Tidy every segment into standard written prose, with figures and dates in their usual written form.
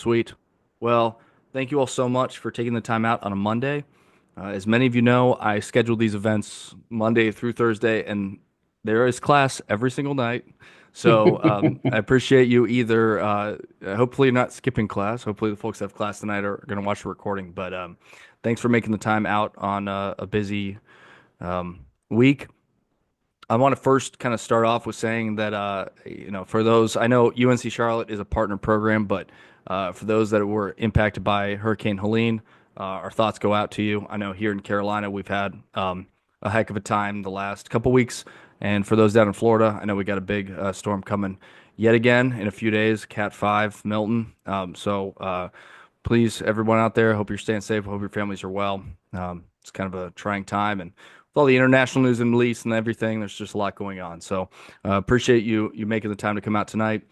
Sweet. Well, thank you all so much for taking the time out on a Monday. As many of you know, I schedule these events Monday through Thursday, and there is class every single night. So I appreciate you either. Hopefully, you're not skipping class. Hopefully, the folks that have class tonight are going to watch the recording. But thanks for making the time out on a busy week. I want to first kind of start off with saying that, for those, I know UNC Charlotte is a partner program, but for those that were impacted by Hurricane Helene, our thoughts go out to you. I know here in Carolina, we've had a heck of a time the last couple weeks. And for those down in Florida, I know we got a big storm coming yet again in a few days, Cat 5, Milton. Please, everyone out there, hope you're staying safe. Hope your families are well. It's kind of a trying time. And with all the international news and release and everything, there's just a lot going on. So appreciate you making the time to come out tonight.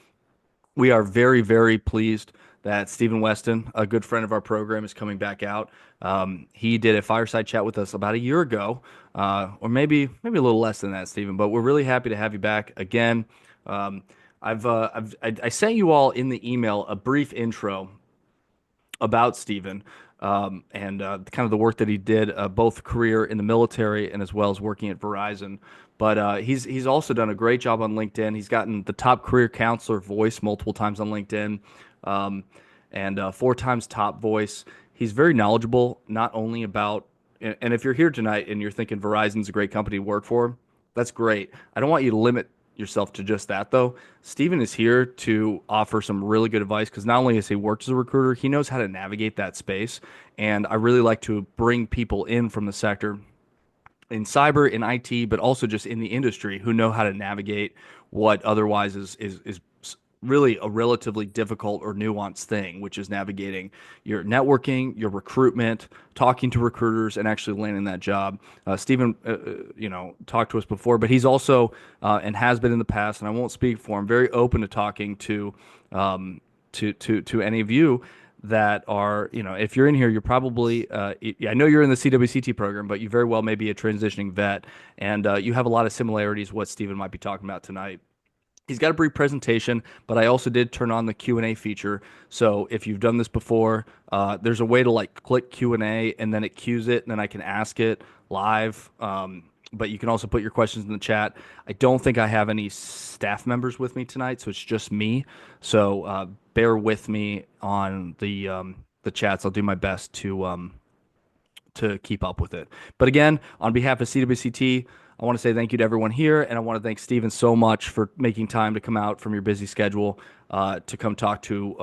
We are very, very pleased that Stephen Weston, a good friend of our program, is coming back out. He did a fireside chat with us about a year ago, or maybe a little less than that, Stephen. But we're really happy to have you back again. I sent you all in the email a brief intro about Stephen, and kind of the work that he did, both career in the military and as well as working at Verizon. But he's also done a great job on LinkedIn. He's gotten the top career counselor voice multiple times on LinkedIn, and 4 times top voice. He's very knowledgeable, not only about, and if you're here tonight and you're thinking Verizon's a great company to work for, that's great. I don't want you to limit yourself to just that, though. Steven is here to offer some really good advice because not only has he worked as a recruiter, he knows how to navigate that space. And I really like to bring people in from the sector in cyber, in IT, but also just in the industry who know how to navigate what otherwise is really a relatively difficult or nuanced thing, which is navigating your networking, your recruitment, talking to recruiters, and actually landing that job. Stephen, talked to us before, but he's also and has been in the past, and I won't speak for him. Very open to talking to any of you that are, if you're in here, you're probably, I know you're in the CWCT program, but you very well may be a transitioning vet, and you have a lot of similarities what Stephen might be talking about tonight. He's got a brief presentation, but I also did turn on the Q&A feature. So if you've done this before, there's a way to click Q&A and then it queues it and then I can ask it live. But you can also put your questions in the chat. I don't think I have any staff members with me tonight, so it's just me. So bear with me on the chats. I'll do my best to keep up with it. But again, on behalf of CWCT, I want to say thank you to everyone here, and I want to thank Steven so much for making time to come out from your busy schedule to come talk to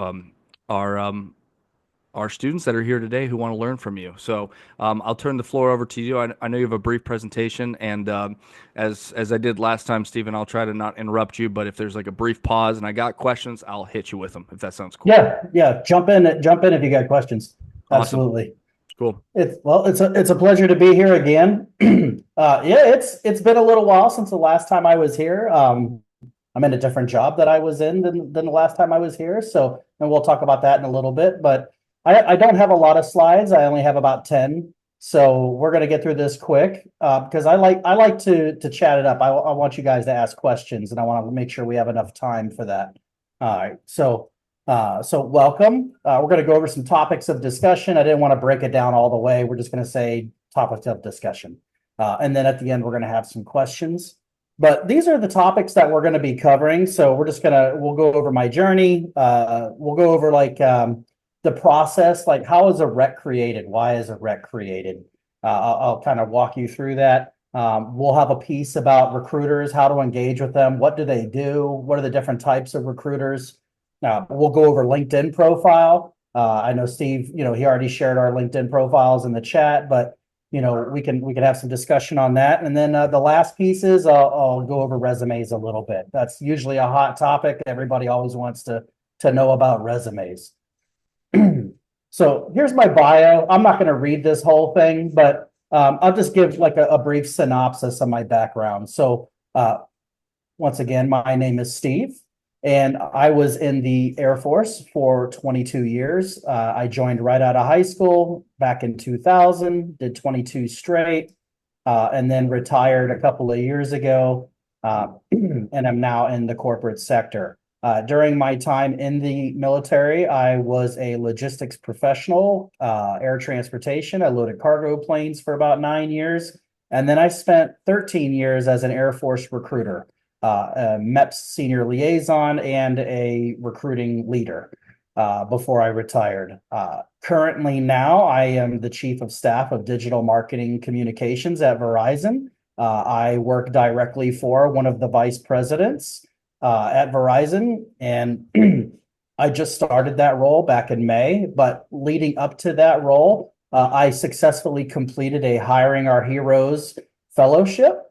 our students that are here today who want to learn from you. So I'll turn the floor over to you. I know you have a brief presentation, and as I did last time, Steven, I'll try to not interrupt you, but if there's like a brief pause and I got questions, I'll hit you with them, if that sounds cool. Yeah. Jump in if you got questions. Awesome. Absolutely. Cool. It's a pleasure to be here again. It's been a little while since the last time I was here. I'm in a different job that I was in than the last time I was here. So, and we'll talk about that in a little bit, but I don't have a lot of slides. I only have about 10. So we're going to get through this quick because I like to chat it up. I want you guys to ask questions and I want to make sure we have enough time for that. All right. So welcome. We're going to go over some topics of discussion. I didn't want to break it down all the way. We're just going to say topics of discussion. And then at the end, we're going to have some questions. But these are the topics that we're going to be covering. So we'll go over my journey. We'll go over the process, like how is a rec created? Why is a rec created? I'll kind of walk you through that. We'll have a piece about recruiters, how to engage with them. What do they do? What are the different types of recruiters? We'll go over LinkedIn profile. I know Steve, he already shared our LinkedIn profiles in the chat, but we can have some discussion on that. And then the last piece is I'll go over resumes a little bit. That's usually a hot topic. Everybody always wants to know about resumes. So here's my bio. I'm not going to read this whole thing, but I'll just give like a brief synopsis of my background. So once again, my name is Steve. And I was in the Air Force for 22 years. I joined right out of high school back in 2000, did 22 straight, and then retired a couple of years ago. And I'm now in the corporate sector. During my time in the military, I was a logistics professional, air transportation. I loaded cargo planes for about 9 years. And then I spent 13 years as an Air Force recruiter, a MEPS senior liaison, and a recruiting leader before I retired. Currently now, I am the chief of staff of digital marketing communications at Verizon. I work directly for one of the vice presidents at Verizon, and I just started that role back in May. But leading up to that role, I successfully completed a Hiring Our Heroes fellowship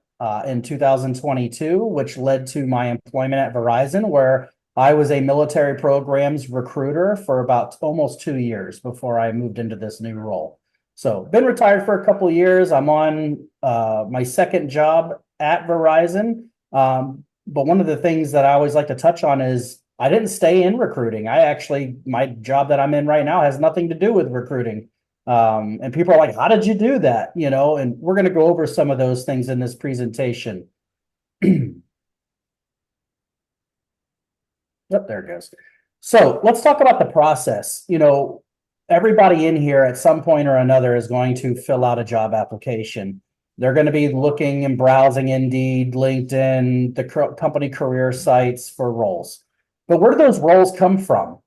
in 2022, which led to my employment at Verizon, where I was a military programs recruiter for about almost 2 years before I moved into this new role. So been retired for a couple of years. I'm on my second job at Verizon. But one of the things that I always like to touch on is I didn't stay in recruiting. My job that I'm in right now has nothing to do with recruiting. And people are like, how did you do that? And we're going to go over some of those things in this presentation. Yep, there it goes. So let's talk about the process. Everybody in here at some point or another is going to fill out a job application. They're going to be looking and browsing Indeed, LinkedIn, the company career sites for roles. But where do those roles come from?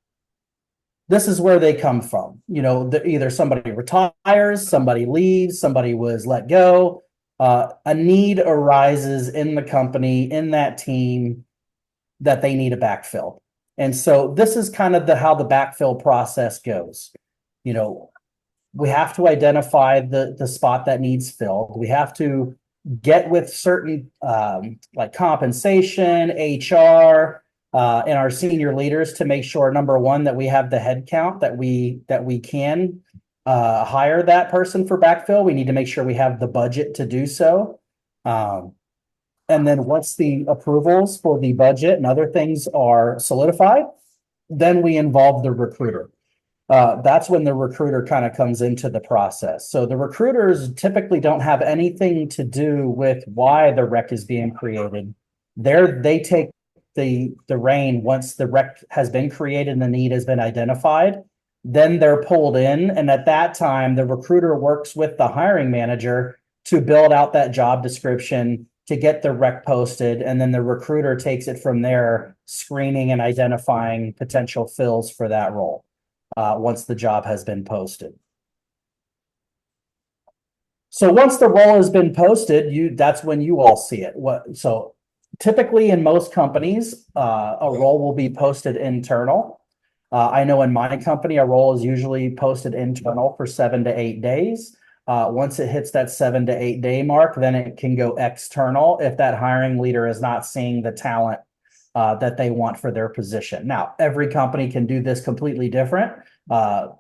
This is where they come from. Either somebody retires, somebody leaves, somebody was let go. A need arises in the company, in that team, that they need a backfill. And so this is kind of how the backfill process goes. We have to identify the spot that needs filled. We have to get with certain like compensation, HR, and our senior leaders to make sure, number one, that we have the head count that we can hire that person for backfill. We need to make sure we have the budget to do so. And then once the approvals for the budget and other things are solidified, then we involve the recruiter. That's when the recruiter kind of comes into the process. So the recruiters typically don't have anything to do with why the rec is being created. They take the reign once the rec has been created and the need has been identified. Then they're pulled in, and at that time, the recruiter works with the hiring manager to build out that job description to get the rec posted, and then the recruiter takes it from there, screening and identifying potential fills for that role once the job has been posted. So once the role has been posted, that's when you all see it. So typically in most companies, a role will be posted internal. I know in my company, a role is usually posted internal for 7 to 8 days. Once it hits that 7 to 8 day mark, then it can go external if that hiring leader is not seeing the talent that they want for their position. Now, every company can do this completely different.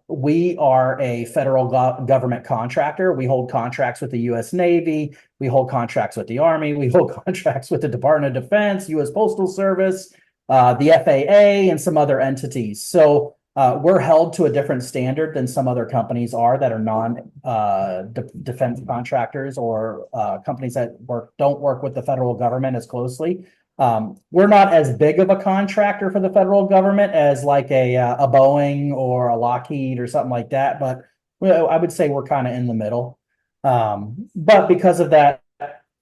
We are a federal government contractor. We hold contracts with the U.S. Navy. We hold contracts with the Army. We hold contracts with the Department of Defense, U.S. Postal Service, the FAA, and some other entities. So we're held to a different standard than some other companies are that are non-defense contractors or companies that don't work with the federal government as closely. We're not as big of a contractor for the federal government as like a Boeing or a Lockheed or something like that, but I would say we're kind of in the middle. But because of that,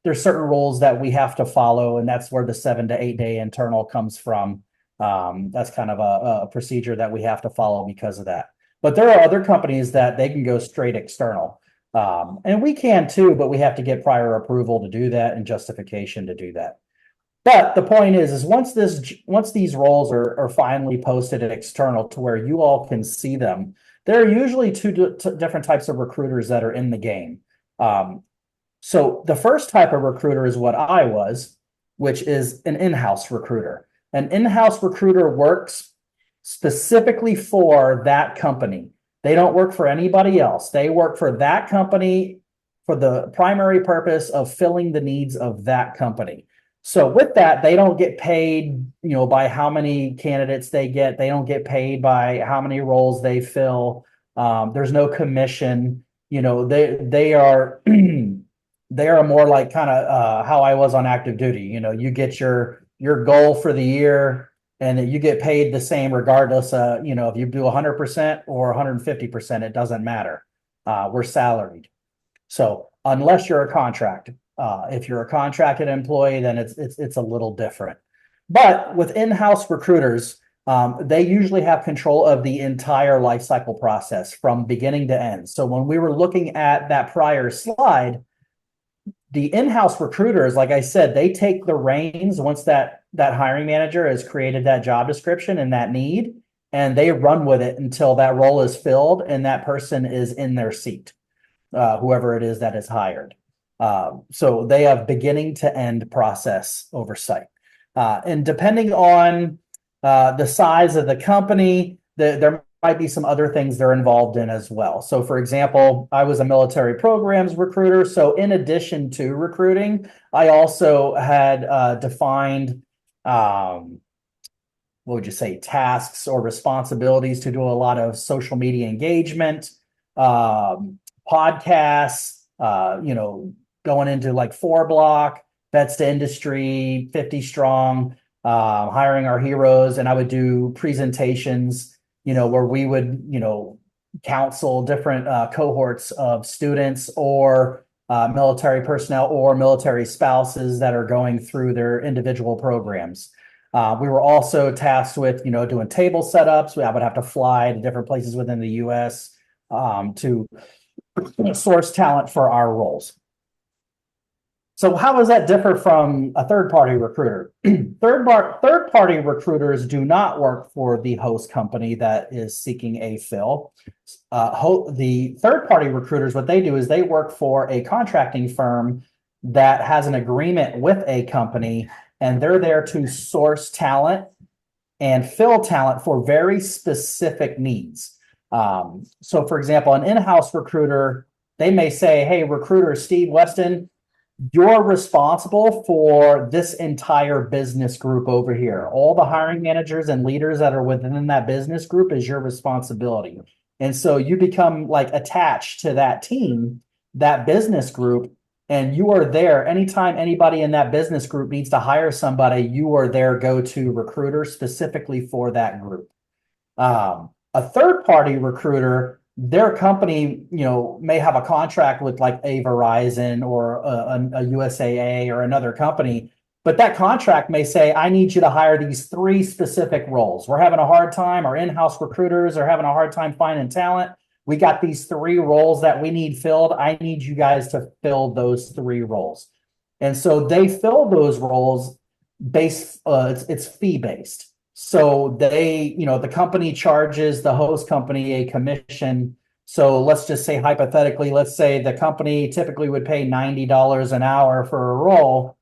there's certain rules that we have to follow, and that's where the 7 to 8 day internal comes from. That's kind of a procedure that we have to follow because of that. But there are other companies that they can go straight external. And we can too, but we have to get prior approval to do that and justification to do that. But the point is once these roles are finally posted at external to where you all can see them, there are usually two different types of recruiters that are in the game. So the first type of recruiter is what I was, which is an in-house recruiter. An in-house recruiter works specifically for that company. They don't work for anybody else. They work for that company for the primary purpose of filling the needs of that company. So with that, they don't get paid, by how many candidates they get. They don't get paid by how many roles they fill. There's no commission. They are they are more like kind of how I was on active duty. You get your goal for the year. and that you get paid the same regardless. If you do 100% or 150%, it doesn't matter. We're salaried. So unless you're a contract, if you're a contracted employee, then it's a little different. But with in-house recruiters, they usually have control of the entire life cycle process from beginning to end. So when we were looking at that prior slide, the in-house recruiters, like I said, they take the reins once that hiring manager has created that job description and that need, and they run with it until that role is filled and that person is in their seat, whoever it is that is hired. So they have beginning to end process oversight. And depending on the size of the company, there might be some other things they're involved in as well. So for example, I was a military programs recruiter. So in addition to recruiting, I also had defined, what would you say, tasks or responsibilities to do a lot of social media engagement, podcasts, going into like 4 Block, Vets to Industry, 50 Strong, hiring our heroes. And I would do presentations, where we would, counsel different cohorts of students or military personnel or military spouses that are going through their individual programs. We were also tasked with, doing table setups. I would have to fly to different places within the U.S. To source talent for our roles. So how does that differ from a third-party recruiter? Third-party recruiters do not work for the host company that is seeking a fill. The third-party recruiters, what they do is they work for a contracting firm that has an agreement with a company, and they're there to source talent and fill talent for very specific needs. So for example, an in-house recruiter, they may say, hey, recruiter Steve Weston, you're responsible for this entire business group over here. All the hiring managers and leaders that are within that business group is your responsibility. And so you become like attached to that team, that business group, and you are there anytime anybody in that business group needs to hire somebody, you are their go-to recruiter specifically for that group. A third-party recruiter, their company, may have a contract with like a Verizon or a USAA or another company, but that contract may say, I need you to hire these 3 specific roles. We're having a hard time. Our in-house recruiters are having a hard time finding talent. We got these 3 roles that we need filled. I need you guys to fill those 3 roles. And so they fill those roles based, it's fee-based. So the company charges the host company a commission. So let's just say hypothetically, let's say the company typically would pay $90 an hour for a role.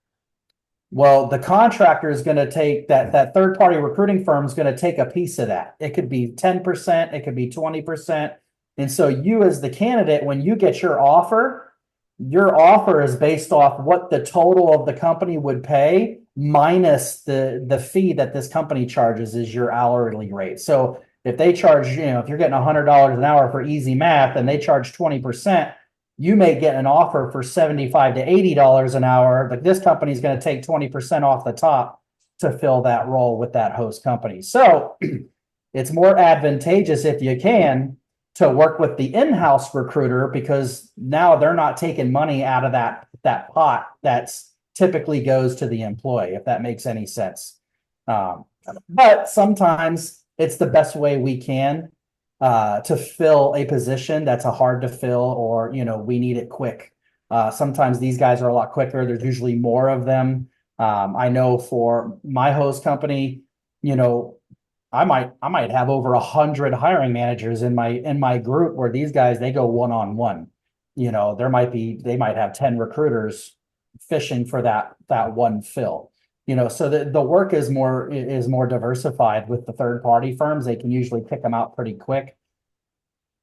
Well, the contractor is going to take that third-party recruiting firm is going to take a piece of that. It could be 10%, it could be 20%. And so you as the candidate, when you get your offer is based off what the total of the company would pay minus the fee that this company charges is your hourly rate. So if they charge, if you're getting $100 an hour for easy math and they charge 20%, you may get an offer for $75 to $80 an hour, but this company is going to take 20% off the top to fill that role with that host company. So it's more advantageous if you can to work with the in-house recruiter because now they're not taking money out of that pot that's typically goes to the employee, if that makes any sense. But sometimes it's the best way we can to fill a position that's a hard to fill or, we need it quick. Sometimes these guys are a lot quicker. There's usually more of them. I know for my host company, I might have over 100 hiring managers in my group where these guys, they go one-on-one. They might have 10 recruiters fishing for that one fill. So the work is more diversified with the third party firms. They can usually pick them out pretty quick.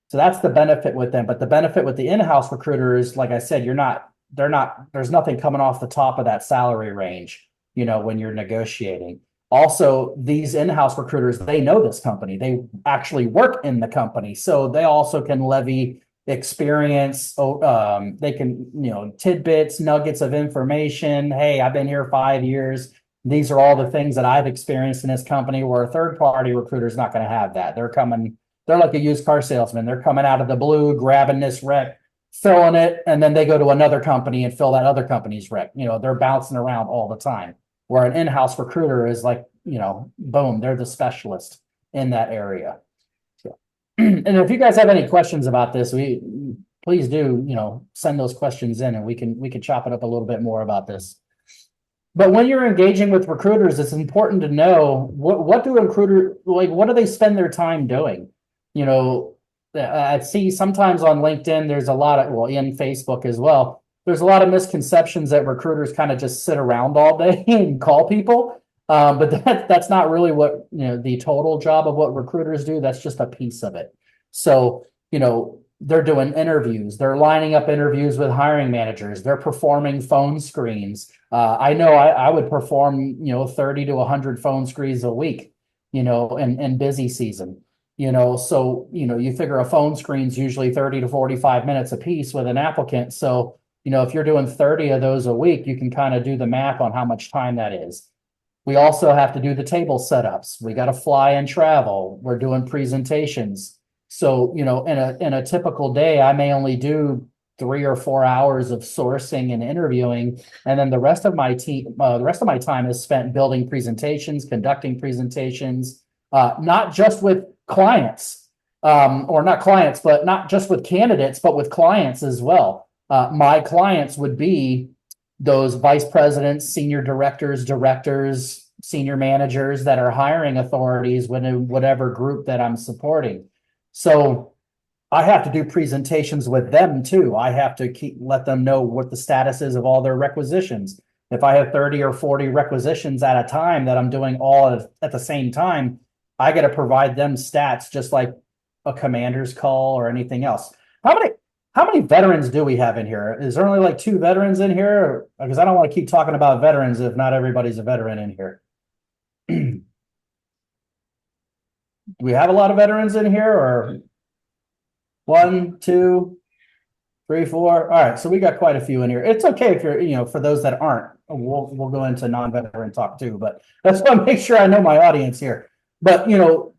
So that's the benefit with them. But the benefit with the in-house recruiter is, like I said, there's nothing coming off the top of that salary range, when you're negotiating. Also, these in-house recruiters, they know this company. They actually work in the company. So they also can levy experience. They can, tidbits, nuggets of information. Hey, I've been here 5 years. These are all the things that I've experienced in this company where a third party recruiter is not going to have that. They're like a used car salesman. They're coming out of the blue, grabbing this rec, filling it, and then they go to another company and fill that other company's rec. They're bouncing around all the time. Where an in-house recruiter is like, boom, they're the specialist in that area. So, and if you guys have any questions about this, please do, send those questions in and we can chop it up a little bit more about this. But when you're engaging with recruiters, it's important to know what do they spend their time doing? I see sometimes on LinkedIn, there's a lot of, in Facebook as well, there's a lot of misconceptions that recruiters kind of just sit around all day and call people. But that's not really what, the total job of what recruiters do. That's just a piece of it. So, they're doing interviews. They're lining up interviews with hiring managers. They're performing phone screens. I know I would perform, 30 to 100 phone screens a week, in busy season. So, you figure a phone screen's usually 30 to 45 minutes a piece with an applicant. So, if you're doing 30 of those a week, you can kind of do the math on how much time that is. We also have to do the table setups. We got to fly and travel. We're doing presentations. So, in a typical day, I may only do 3 or 4 hours of sourcing and interviewing. And then the rest of my time is spent building presentations, conducting presentations, not just with clients, or not clients, but not just with candidates, but with clients as well. My clients would be those vice presidents, senior directors, senior managers that are hiring authorities within whatever group that I'm supporting. So I have to do presentations with them too. I have to let them know what the status is of all their requisitions. If I have 30 or 40 requisitions at a time that I'm doing all at the same time, I got to provide them stats just like a commander's call or anything else. How many veterans do we have in here? Is there only like 2 veterans in here? Because I don't want to keep talking about veterans if not everybody's a veteran in here. Do we have a lot of veterans in here, or 1, 2, 3, 4? All right, so we got quite a few in here. It's okay if you're, for those that aren't, we'll go into non-veteran talk too, but that's why I make sure I know my audience here. But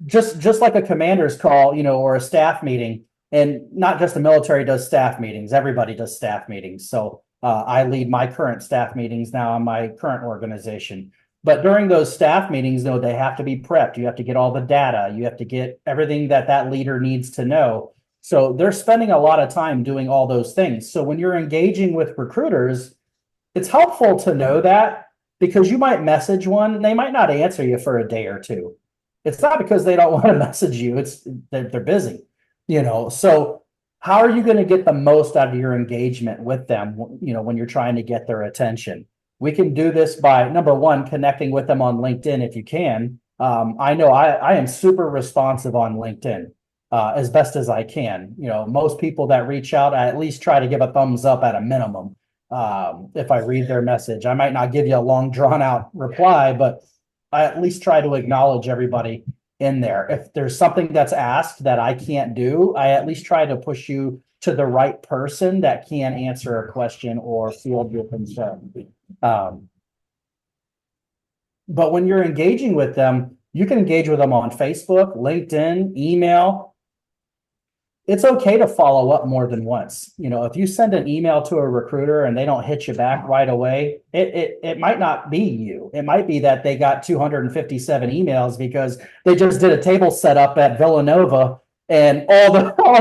just like a commander's call, or a staff meeting, and not just the military does staff meetings, everybody does staff meetings. So I lead my current staff meetings now in my current organization. But during those staff meetings, they have to be prepped. You have to get all the data. You have to get everything that leader needs to know. So they're spending a lot of time doing all those things. So when you're engaging with recruiters, it's helpful to know that, because you might message one and they might not answer you for a day or two. It's not because they don't want to message you. It's they're busy, So how are you going to get the most out of your engagement with them, when you're trying to get their attention? We can do this by, number one, connecting with them on LinkedIn if you can. I know I am super responsive on LinkedIn as best as I can. Most people that reach out, I at least try to give a thumbs up at a minimum. If I read their message, I might not give you a long drawn out reply, but I at least try to acknowledge everybody in there. If there's something that's asked that I can't do, I at least try to push you to the right person that can answer a question or field your concern. But when you're engaging with them, you can engage with them on Facebook, LinkedIn, email. It's okay to follow up more than once. If you send an email to a recruiter and they don't hit you back right away, it might not be you. It might be that they got 257 emails because they just did a table setup at Villanova and all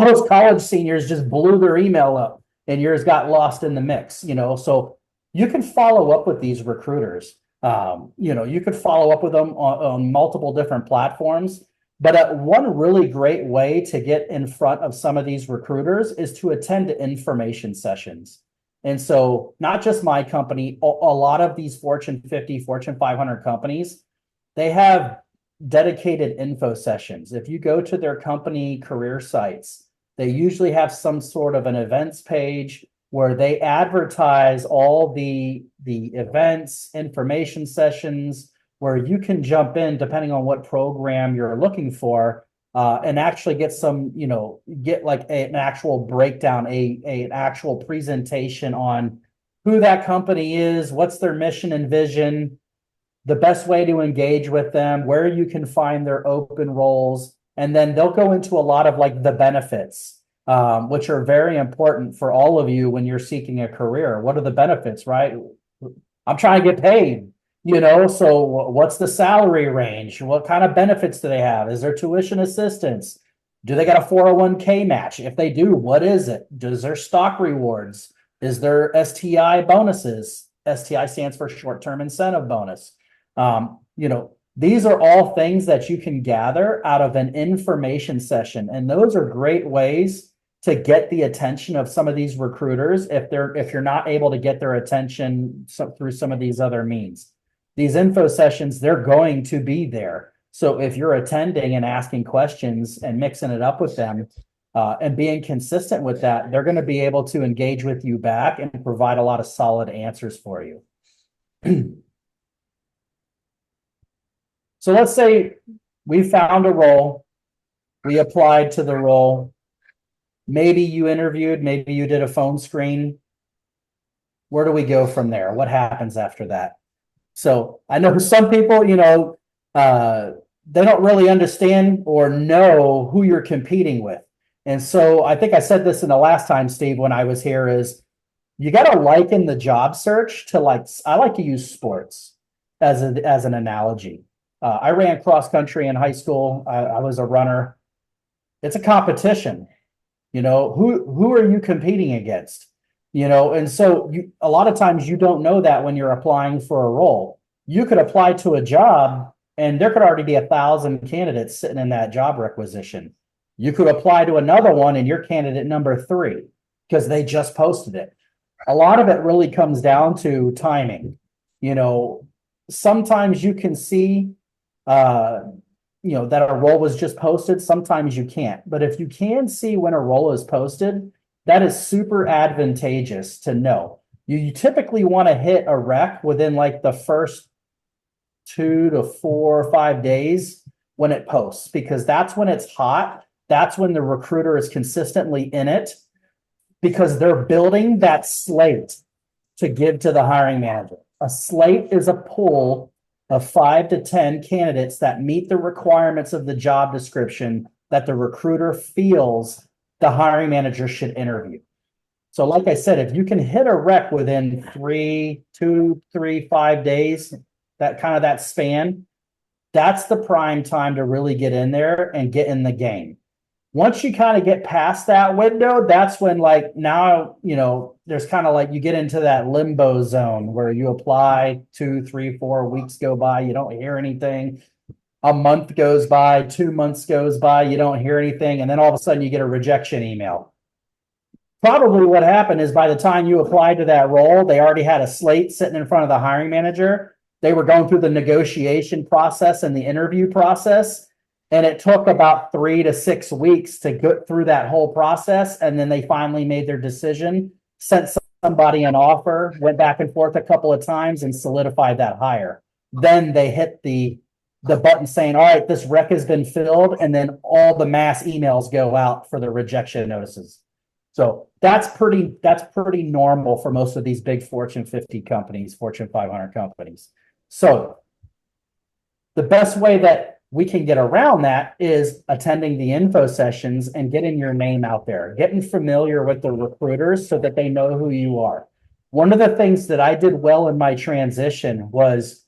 those college seniors just blew their email up and yours got lost in the mix. So you can follow up with these recruiters. You could follow up with them on multiple different platforms. But one really great way to get in front of some of these recruiters is to attend information sessions. And so not just my company, a lot of these Fortune 50, Fortune 500 companies, they have dedicated info sessions. If you go to their company career sites, they usually have some sort of an events page where they advertise all the events, information sessions, where you can jump in depending on what program you're looking for, and actually get get like an actual breakdown, an actual presentation on who that company is, what's their mission and vision, the best way to engage with them, where you can find their open roles, and then they'll go into a lot of like the benefits, which are very important for all of you when you're seeking a career. What are the benefits, right? I'm trying to get paid, so what's the salary range? What kind of benefits do they have? Is there tuition assistance? Do they got a 401k match? If they do, what is it? Does there stock rewards? Is there STI bonuses? STI stands for short-term incentive bonus. These are all things that you can gather out of an information session. And those are great ways to get the attention of some of these recruiters if you're not able to get their attention through some of these other means. These info sessions, they're going to be there. So if you're attending and asking questions and mixing it up with them, and being consistent with that, they're going to be able to engage with you back and provide a lot of solid answers for you. So let's say we found a role, we applied to the role, maybe you interviewed, maybe you did a phone screen. Where do we go from there? What happens after that? So I know some people, they don't really understand or know who you're competing with. And so I think I said this in the last time, Steve, when I was here, is you got to liken the job search to I like to use sports as an analogy. I ran cross country in high school. I was a runner. It's a competition. Who are you competing against? And so a lot of times you don't know that when you're applying for a role. You could apply to a job and there could already be 1,000 candidates sitting in that job requisition. You could apply to another one and you're candidate number 3 because they just posted it. A lot of it really comes down to timing. Sometimes you can see that a role was just posted. Sometimes you can't. But if you can see when a role is posted, that is super advantageous to know. You typically want to hit a rec within like the first 2 to 4 or 5 days when it posts, because that's when it's hot. That's when the recruiter is consistently in it, because they're building that slate to give to the hiring manager. A slate is a pool of 5 to 10 candidates that meet the requirements of the job description that the recruiter feels the hiring manager should interview. So like I said, if you can hit a rec within 2, 3, 5 days, that span, that's the prime time to really get in there and get in the game. Once you kind of get past that window, that's when there's kind of you get into that limbo zone where you apply, 2, 3, 4 weeks go by, you don't hear anything. A month goes by, 2 months goes by, you don't hear anything. And then all of a sudden you get a rejection email. Probably what happened is by the time you applied to that role, they already had a slate sitting in front of the hiring manager. They were going through the negotiation process and the interview process. And it took about 3 to 6 weeks to get through that whole process. And then they finally made their decision, sent somebody an offer, went back and forth a couple of times and solidified that hire. Then they hit the button saying, all right, this rec has been filled. And then all the mass emails go out for the rejection notices. So that's pretty normal for most of these big Fortune 50 companies, Fortune 500 companies. So the best way that we can get around that is attending the info sessions and getting your name out there, getting familiar with the recruiters so that they know who you are. One of the things that I did well in my transition was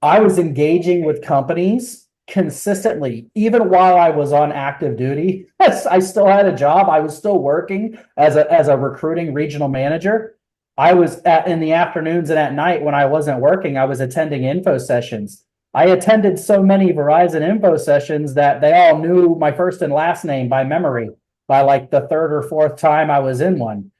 I was engaging with companies consistently, even while I was on active duty. I still had a job. I was still working as a recruiting regional manager. I was in the afternoons and at night when I wasn't working, I was attending info sessions. I attended so many Verizon info sessions that they all knew my first and last name by memory by like the 3rd or 4th time I was in one.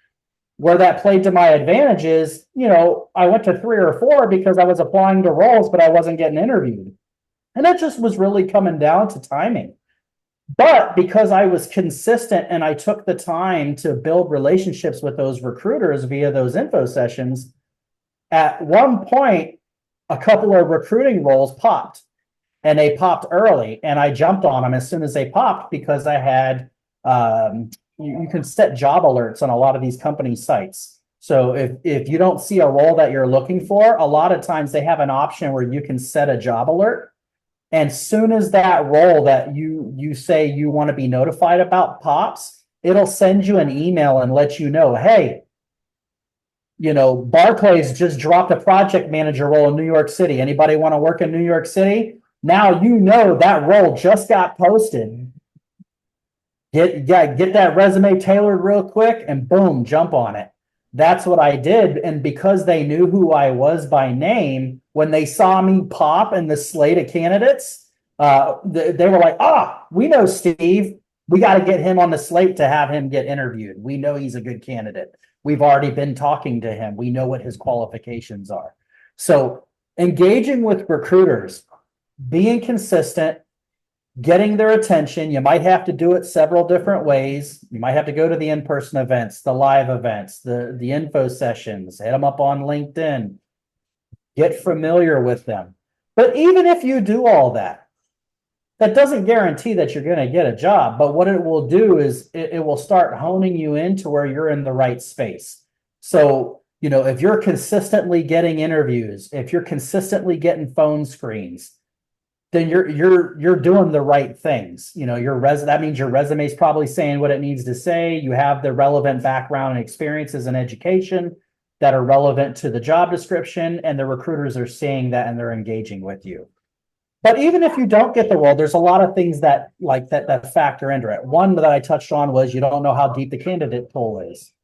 Where that played to my advantage is, I went to 3 or 4 because I was applying to roles, but I wasn't getting interviewed. And that just was really coming down to timing. But because I was consistent and I took the time to build relationships with those recruiters via those info sessions, at one point, a couple of recruiting roles popped, and they popped early, and I jumped on them as soon as they popped because I had, you can set job alerts on a lot of these company sites. So if you don't see a role that you're looking for, a lot of times they have an option where you can set a job alert. And soon as that role that you say you want to be notified about pops, it'll send you an email and let you know, hey, Barclays just dropped a project manager role in New York City. Anybody want to work in New York City? Now you know that role just got posted. Get that resume tailored real quick and boom, jump on it. That's what I did. And because they knew who I was by name, when they saw me pop in the slate of candidates, they were like, we know Steve. We got to get him on the slate to have him get interviewed. We know he's a good candidate. We've already been talking to him. We know what his qualifications are. So engaging with recruiters, being consistent, getting their attention. You might have to do it several different ways. You might have to go to the in-person events, the live events, the info sessions, hit them up on LinkedIn, get familiar with them. But even if you do all that, that doesn't guarantee that you're going to get a job. But what it will do is it will start honing you into where you're in the right space. So, if you're consistently getting interviews, if you're consistently getting phone screens, then you're doing the right things. That means your resume is probably saying what it needs to say. You have the relevant background and experiences in education that are relevant to the job description, and the recruiters are seeing that and they're engaging with you. But even if you don't get the role, there's a lot of things that factor into it. One that I touched on was you don't know how deep the candidate pool is.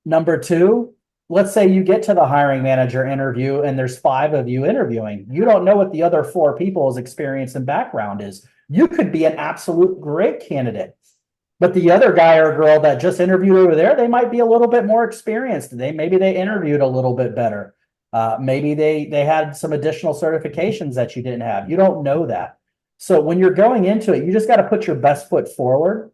Number two, let's say you get to the hiring manager interview and there's 5 of you interviewing. You don't know what the other 4 people's experience and background is. You could be an absolute great candidate, but the other guy or girl that just interviewed over there, they might be a little bit more experienced. Maybe they interviewed a little bit better. Maybe they had some additional certifications that you didn't have. You don't know that. So when you're going into it, you just got to put your best foot forward.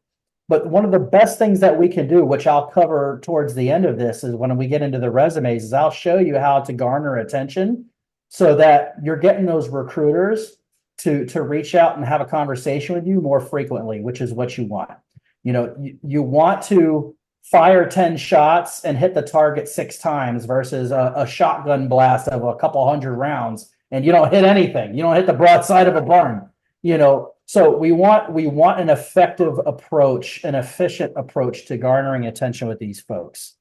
But one of the best things that we can do, which I'll cover towards the end of this, is when we get into the resumes, is I'll show you how to garner attention so that you're getting those recruiters to reach out and have a conversation with you more frequently, which is what you want. You want to fire 10 shots and hit the target 6 times versus a shotgun blast of a couple hundred rounds and you don't hit anything. You don't hit the broadside of a barn. So we want an effective approach, an efficient approach to garnering attention with these folks.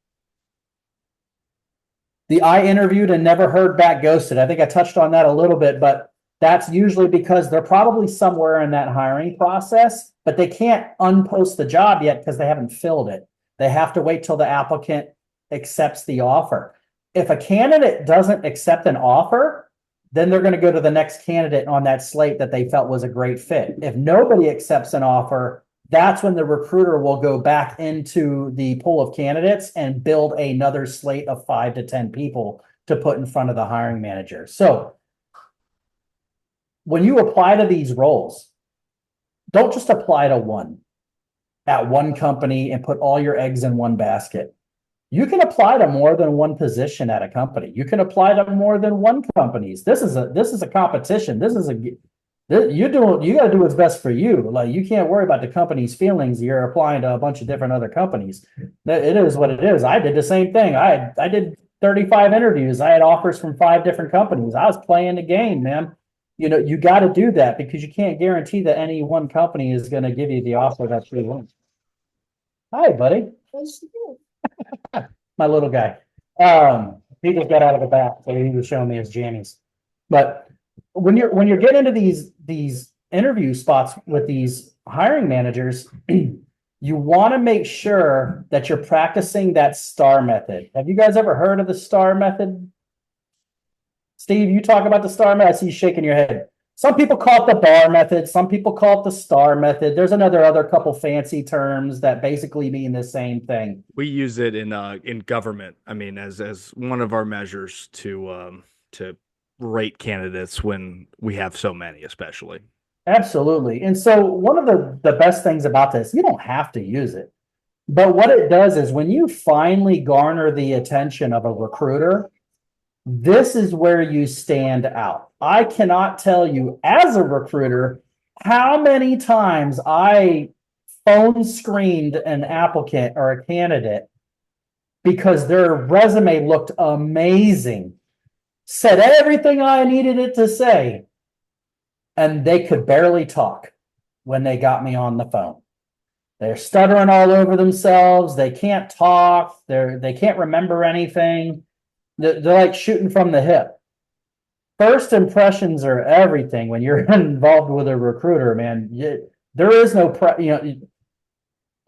The I interviewed and never heard back ghosted. I think I touched on that a little bit, but that's usually because they're probably somewhere in that hiring process, but they can't unpost the job yet because they haven't filled it. They have to wait till the applicant accepts the offer. If a candidate doesn't accept an offer, then they're going to go to the next candidate on that slate that they felt was a great fit. If nobody accepts an offer, that's when the recruiter will go back into the pool of candidates and build another slate of 5 to 10 people to put in front of the hiring manager. So when you apply to these roles, don't just apply to one at one company and put all your eggs in one basket. You can apply to more than one position at a company. You can apply to more than one companies. This is a competition. You got to do what's best for you. Like, you can't worry about the company's feelings. You're applying to a bunch of different other companies. It is what it is. I did the same thing. I did 35 interviews. I had offers from 5 different companies. I was playing the game, man. You got to do that because you can't guarantee that any one company is going to give you the offer that you want. Hi, buddy. My little guy. He just got out of the bath, so he was showing me his jammies. But when you're getting into these interview spots with these hiring managers, you want to make sure that you're practicing that STAR method. Have you guys ever heard of the STAR method? Steve, you talk about the STAR method. I see you shaking your head. Some people call it the BAR method. Some people call it the STAR method. There's other couple fancy terms that basically mean the same thing. We use it in government. I mean, as one of our measures to rate candidates when we have so many, especially. Absolutely. And so one of the best things about this, you don't have to use it. But what it does is when you finally garner the attention of a recruiter, this is where you stand out. I cannot tell you as a recruiter how many times I phone screened an applicant or a candidate because their resume looked amazing, said everything I needed it to say, and they could barely talk when they got me on the phone. They're stuttering all over themselves. They can't talk. They can't remember anything. They're like shooting from the hip. First impressions are everything when you're involved with a recruiter, man. There is no,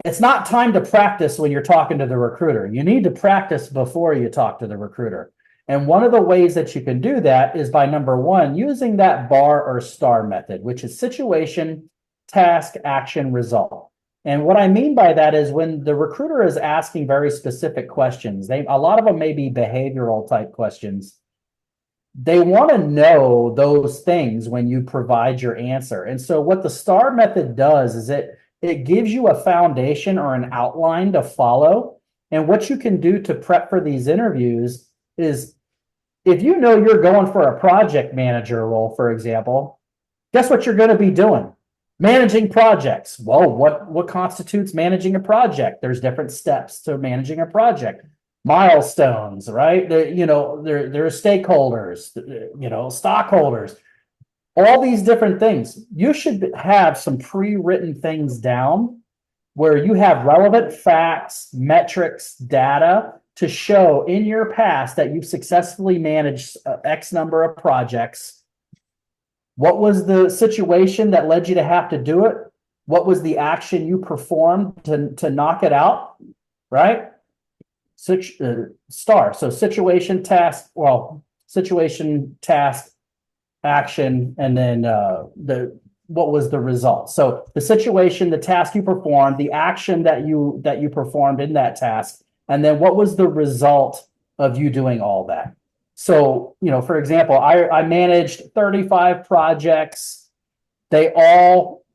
it's not time to practice when you're talking to the recruiter. You need to practice before you talk to the recruiter. And one of the ways that you can do that is by, number one, using that bar or star method, which is situation, task, action, result. And what I mean by that is when the recruiter is asking very specific questions, a lot of them may be behavioral type questions. They want to know those things when you provide your answer. And so what the STAR method does is it gives you a foundation or an outline to follow. And what you can do to prep for these interviews is, if you know you're going for a project manager role, for example, guess what you're going to be doing? Managing projects. Well, what constitutes managing a project? There's different steps to managing a project. Milestones, right? There are stakeholders, stockholders, all these different things. You should have some pre-written things down where you have relevant facts, metrics, data to show in your past that you've successfully managed X number of projects. What was the situation that led you to have to do it? What was the action you performed to knock it out, right? STAR. So situation, task, action, and then what was the result? So the situation, the task you performed, the action that you performed in that task, and then what was the result of you doing all that? So, for example, I managed 35 projects. They all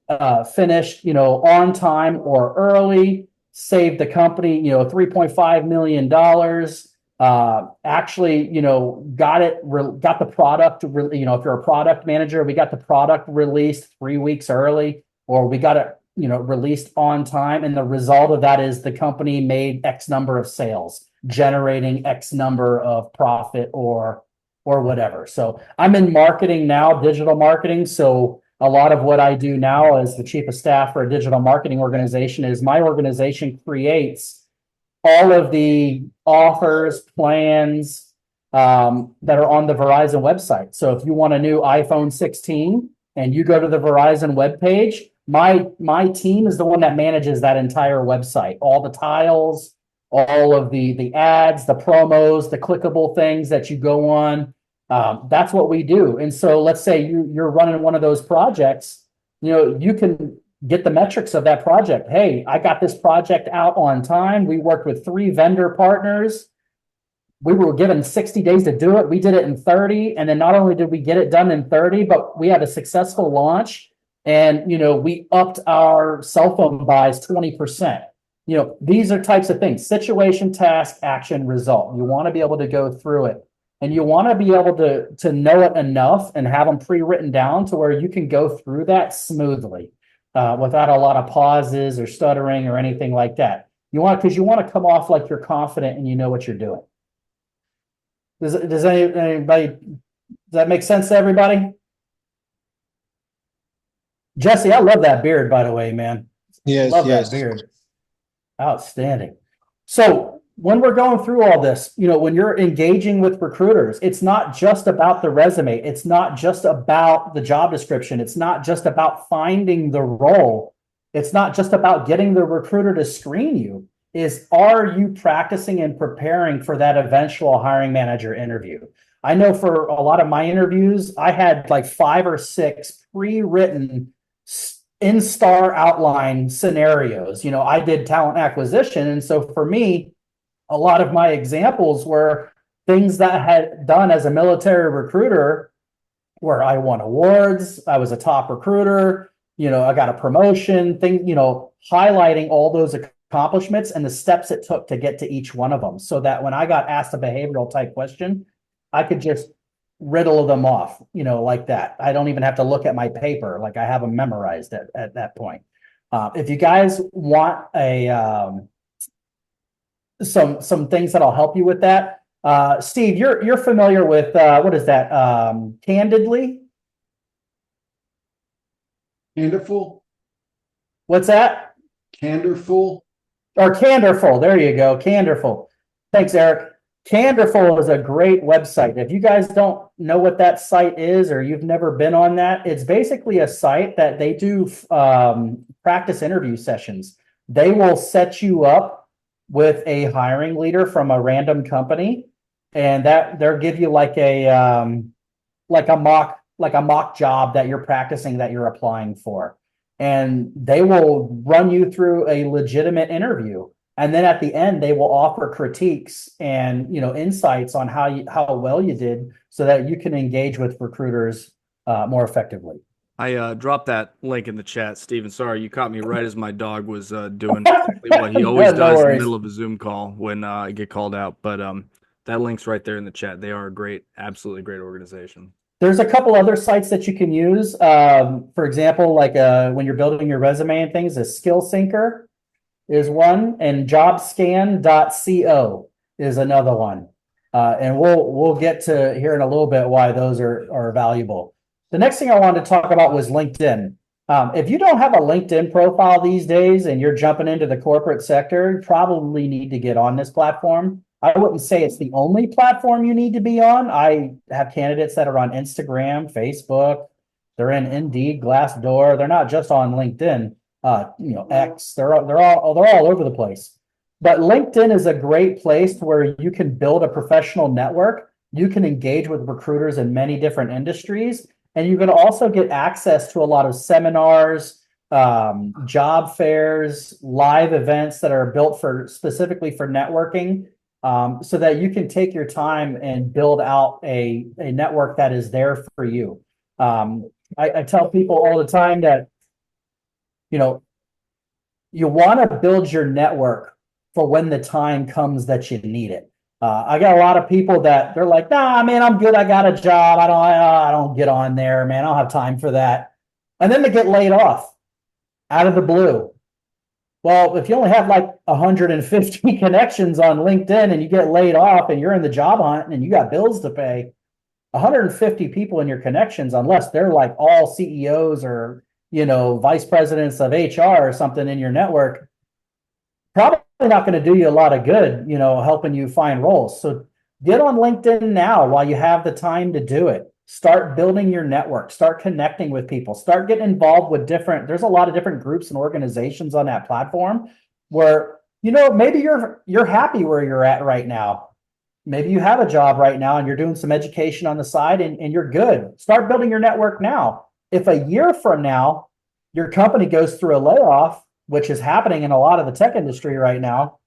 finished, on time or early, saved the company, $3.5 million. Actually, got the product, if you're a product manager, we got the product released 3 weeks early, or we got it, released on time. And the result of that is the company made X number of sales, generating X number of profit or whatever. So I'm in marketing now, digital marketing. So a lot of what I do now as the chief of staff for a digital marketing organization is my organization creates all of the offers, plans that are on the Verizon website. So if you want a new iPhone 16 and you go to the Verizon webpage, my team is the one that manages that entire website, all the tiles, all of the ads, the promos, the clickable things that you go on. That's what we do. And so let's say you're running one of those projects, you can get the metrics of that project. Hey, I got this project out on time. We worked with 3 vendor partners. We were given 60 days to do it. We did it in 30. And then not only did we get it done in 30, but we had a successful launch. And, we upped our cell phone buys 20%. These are types of things: situation, task, action, result. You want to be able to go through it. And you want to be able to know it enough and have them pre-written down to where you can go through that smoothly without a lot of pauses or stuttering or anything like that. Because you want to come off like you're confident and you know what you're doing. Does that make sense to everybody? Jesse, I love that beard, by the way, man. Yes, Love yes. that beard. Outstanding. So when we're going through all this, when you're engaging with recruiters, it's not just about the resume. It's not just about the job description. It's not just about finding the role. It's not just about getting the recruiter to screen you. Are you practicing and preparing for that eventual hiring manager interview? I know for a lot of my interviews, I had like 5 or 6 pre-written in STAR outline scenarios. I did talent acquisition. And so for me, a lot of my examples were things that I had done as a military recruiter where I won awards. I was a top recruiter. I got a promotion, highlighting all those accomplishments and the steps it took to get to each one of them, so that when I got asked a behavioral type question, I could just riddle them off, like that. I don't even have to look at my paper. Like I have them memorized at that point. If you guys want some things that'll help you with that. Steve, you're familiar with what is that? Candidly? Candorful? What's that? Candorful? Or Candorful. There you go. Candorful. Thanks, Eric. Candorful is a great website. If you guys don't know what that site is, or you've never been on that, it's basically a site that they do practice interview sessions. They will set you up with a hiring leader from a random company, and that they'll give you like a mock job that you're practicing, that you're applying for, and they will run you through a legitimate interview. And then at the end, they will offer critiques and, insights on how well you did, so that you can engage with recruiters more effectively. I dropped that link in the chat, Steven. Sorry, you caught me right as my dog was doing exactly what he always No does in the worries. middle of a Zoom call when I get called out. But that link's right there in the chat. They are a great, absolutely great organization. There's a couple other sites that you can use. For example, like when you're building your resume and things, a Skill Syncer is one, and jobscan.co is another one. And we'll get to here in a little bit why those are valuable. The next thing I wanted to talk about was LinkedIn. If you don't have a LinkedIn profile these days and you're jumping into the corporate sector, you probably need to get on this platform. I wouldn't say it's the only platform you need to be on. I have candidates that are on Instagram, Facebook, they're in Indeed, Glassdoor. They're not just on LinkedIn, X. They're all over the place. But LinkedIn is a great place where you can build a professional network. You can engage with recruiters in many different industries, and you can also get access to a lot of seminars, job fairs, live events that are built specifically for networking, so that you can take your time and build out a network that is there for you. I tell people all the time that, you want to build your network for when the time comes that you need it. I got a lot of people that they're like, nah, man, I'm good. I got a job. I don't get on there, man. I don't have time for that. And then they get laid off out of the blue. Well, if you only have like 150 connections on LinkedIn and you get laid off and you're in the job hunt and you got bills to pay, 150 people in your connections, unless they're like all CEOs or, vice presidents of HR or something in your network, probably not going to do you a lot of good, helping you find roles. So get on LinkedIn now while you have the time to do it. Start building your network, start connecting with people, start getting involved with there's a lot of different groups and organizations on that platform where, maybe you're happy where you're at right now. Maybe you have a job right now and you're doing some education on the side and you're good. Start building your network now. If a year from now, your company goes through a layoff, which is happening in a lot of the tech industry right now,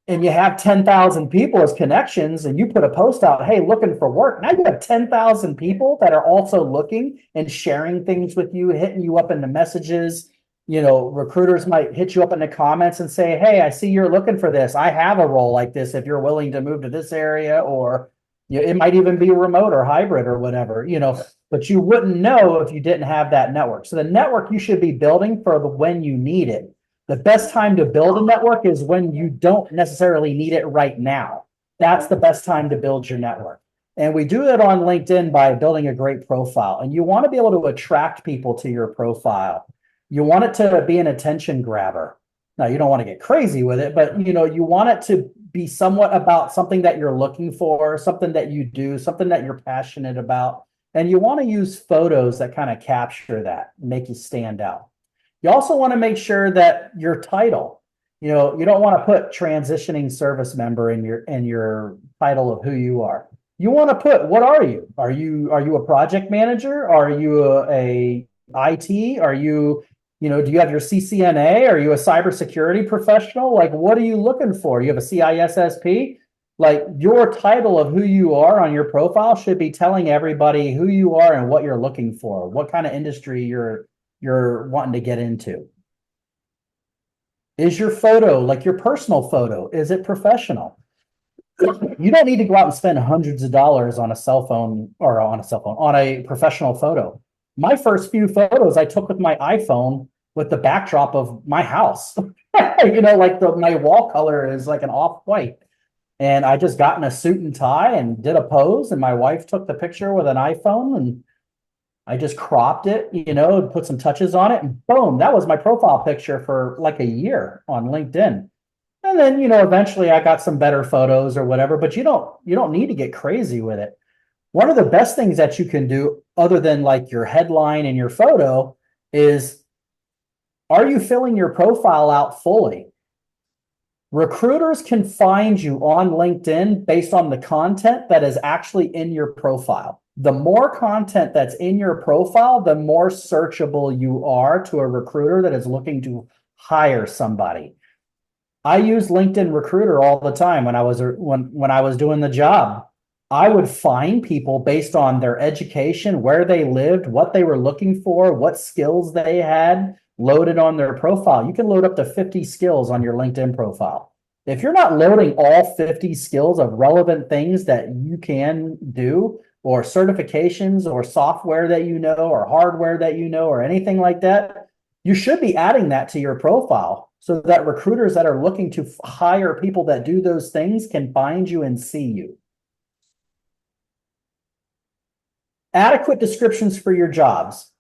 and you have 10,000 people as connections and you put a post out, hey, looking for work. Now you have 10,000 people that are also looking and sharing things with you, hitting you up in the messages. Recruiters might hit you up in the comments and say, hey, I see you're looking for this. I have a role like this if you're willing to move to this area, or it might even be remote or hybrid or whatever, but you wouldn't know if you didn't have that network. So the network you should be building for when you need it. The best time to build a network is when you don't necessarily need it right now. That's the best time to build your network. And we do it on LinkedIn by building a great profile. And you want to be able to attract people to your profile. You want it to be an attention grabber. Now, you don't want to get crazy with it, but you want it to be somewhat about something that you're looking for, something that you do, something that you're passionate about. And you want to use photos that kind of capture that, make you stand out. You also want to make sure that your title, you don't want to put transitioning service member in your title of who you are. You want to put, what are you? Are you a project manager? Are you a IT? Are you, do you have your CCNA? Are you a cybersecurity professional? Like, what are you looking for? You have a CISSP? Like, your title of who you are on your profile should be telling everybody who you are and what you're looking for, what kind of industry you're wanting to get into. Is your photo, like your personal photo, is it professional? You don't need to go out and spend hundreds of dollars on on a professional photo. My first few photos I took with my iPhone with the backdrop of my house. Like my wall color is like an off-white. And I just got in a suit and tie and did a pose, and my wife took the picture with an iPhone, and I just cropped it, and put some touches on it, and boom, that was my profile picture for like a year on LinkedIn. And then, eventually I got some better photos or whatever, but you don't need to get crazy with it. One of the best things that you can do, other than like your headline and your photo, is, are you filling your profile out fully? Recruiters can find you on LinkedIn based on the content that is actually in your profile. The more content that's in your profile, the more searchable you are to a recruiter that is looking to hire somebody. I use LinkedIn Recruiter all the time when I was doing the job. I would find people based on their education, where they lived, what they were looking for, what skills they had loaded on their profile. You can load up to 50 skills on your LinkedIn profile. If you're not loading all 50 skills of relevant things that you can do, or certifications, or software that or hardware that or anything like that, you should be adding that to your profile so that recruiters that are looking to hire people that do those things can find you and see you. Adequate descriptions for your jobs.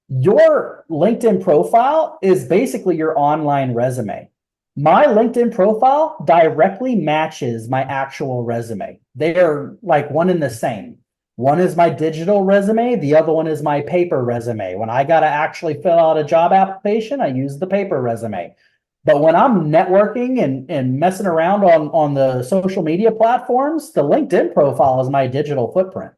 Your LinkedIn profile is basically your online resume. My LinkedIn profile directly matches my actual resume. They're like one and the same. One is my digital resume. The other one is my paper resume. When I got to actually fill out a job application, I use the paper resume. But when I'm networking and messing around on the social media platforms, the LinkedIn profile is my digital footprint.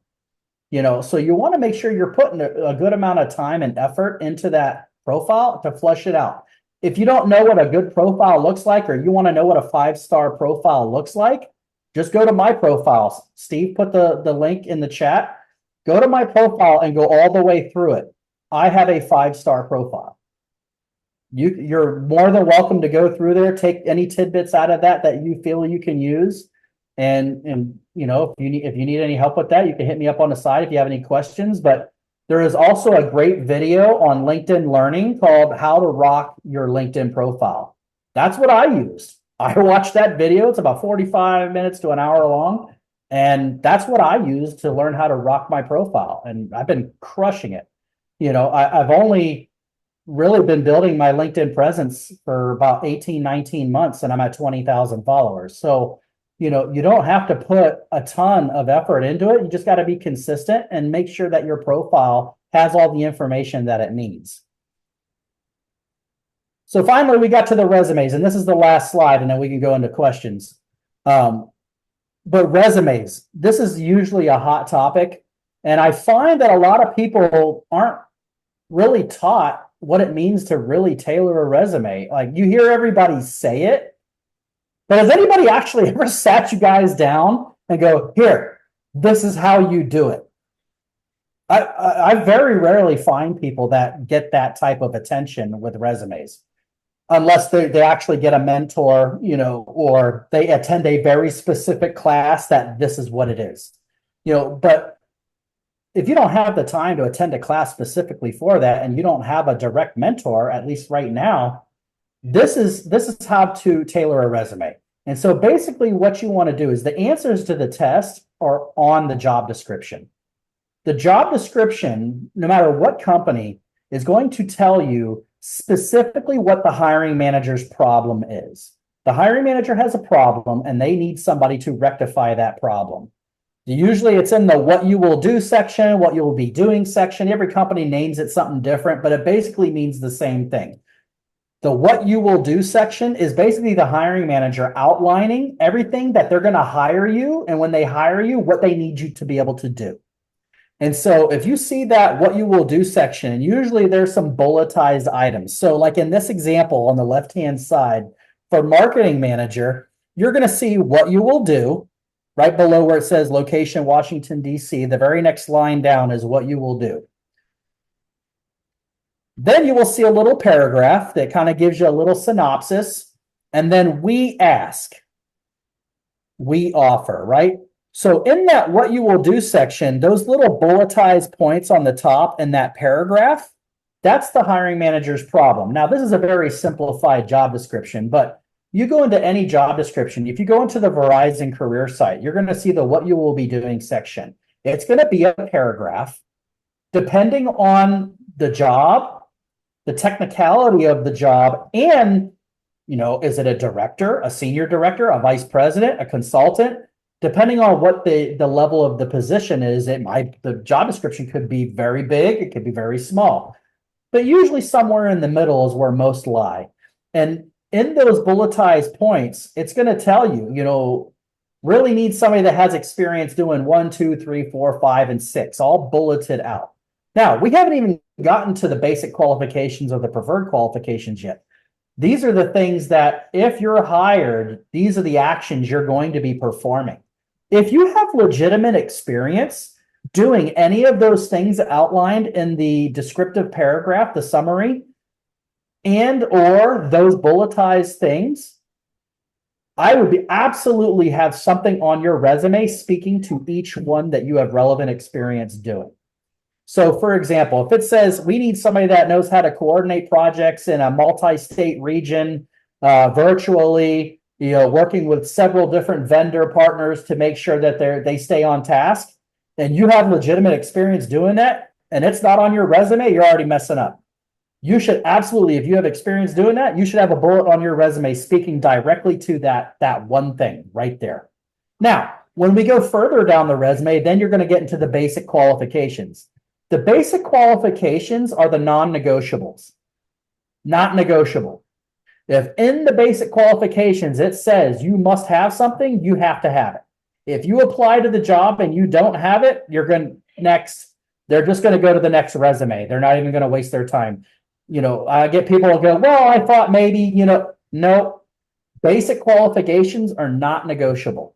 So you want to make sure you're putting a good amount of time and effort into that profile to flush it out. If you don't know what a good profile looks like, or you want to know what a 5-star profile looks like, just go to my profile. Steve put the link in the chat. Go to my profile and go all the way through it. I have a 5-star profile. You're more than welcome to go through there, take any tidbits out of that you feel you can use. And if you need any help with that, you can hit me up on the side if you have any questions. But there is also a great video on LinkedIn Learning called How to Rock Your LinkedIn Profile. That's what I used. I watched that video. It's about 45 minutes to an hour long. And that's what I use to learn how to rock my profile. And I've been crushing it. I've only really been building my LinkedIn presence for about 18, 19 months, and I'm at 20,000 followers. So, you don't have to put a ton of effort into it. You just got to be consistent and make sure that your profile has all the information that it needs. So finally, we got to the resumes, and this is the last slide, and then we can go into questions. But resumes, this is usually a hot topic, and I find that a lot of people aren't really taught what it means to really tailor a resume. Like, you hear everybody say it, but has anybody actually ever sat you guys down and go, here, this is how you do it? I very rarely find people that get that type of attention with resumes, unless they actually get a mentor, or they attend a very specific class that this is what it is. But if you don't have the time to attend a class specifically for that, and you don't have a direct mentor, at least right now, this is how to tailor a resume. And so basically what you want to do is the answers to the test are on the job description. The job description, no matter what company, is going to tell you specifically what the hiring manager's problem is. The hiring manager has a problem and they need somebody to rectify that problem. Usually it's in the what you will do section, what you will be doing section. Every company names it something different, but it basically means the same thing. The what you will do section is basically the hiring manager outlining everything that they're going to hire you, and when they hire you, what they need you to be able to do. And so if you see that what you will do section, usually there's some bulletized items. So like in this example on the left-hand side, for marketing manager, you're going to see what you will do right below where it says location, Washington, D.C. The very next line down is what you will do. Then you will see a little paragraph that kind of gives you a little synopsis. And then we ask, we offer, right? So in that what you will do section, those little bulletized points on the top in that paragraph, That's the hiring manager's problem. Now, this is a very simplified job description, but you go into any job description, if you go into the Verizon career site, you're going to see the what you will be doing section. It's going to be a paragraph. Depending on the job, the technicality of the job, and, is it a director, a senior director, a vice president, a consultant? Depending on what the level of the position is, the job description could be very big, it could be very small. But usually somewhere in the middle is where most lie. And in those bulletized points, it's going to tell you, really need somebody that has experience doing 1, 2, 3, 4, 5, and 6, all bulleted out. Now, we haven't even gotten to the basic qualifications or the preferred qualifications yet. These are the things that if you're hired, these are the actions you're going to be performing. If you have legitimate experience doing any of those things outlined in the descriptive paragraph, the summary, and or those bulletized things, I would be absolutely have something on your resume speaking to each one that you have relevant experience doing. So for example, if it says we need somebody that knows how to coordinate projects in a multi-state region, virtually, working with several different vendor partners to make sure that they stay on task, and you have legitimate experience doing that, and it's not on your resume, you're already messing up. You should absolutely, if you have experience doing that, you should have a bullet on your resume speaking directly to that one thing right there. Now, when we go further down the resume, then you're going to get into the basic qualifications. The basic qualifications are the non-negotiables. Not negotiable. If in the basic qualifications it says you must have something, you have to have it. If you apply to the job and you don't have it, next. They're just going to go to the next resume. They're not even going to waste their time. I get people who go, well, I thought maybe, no. Basic qualifications are not negotiable.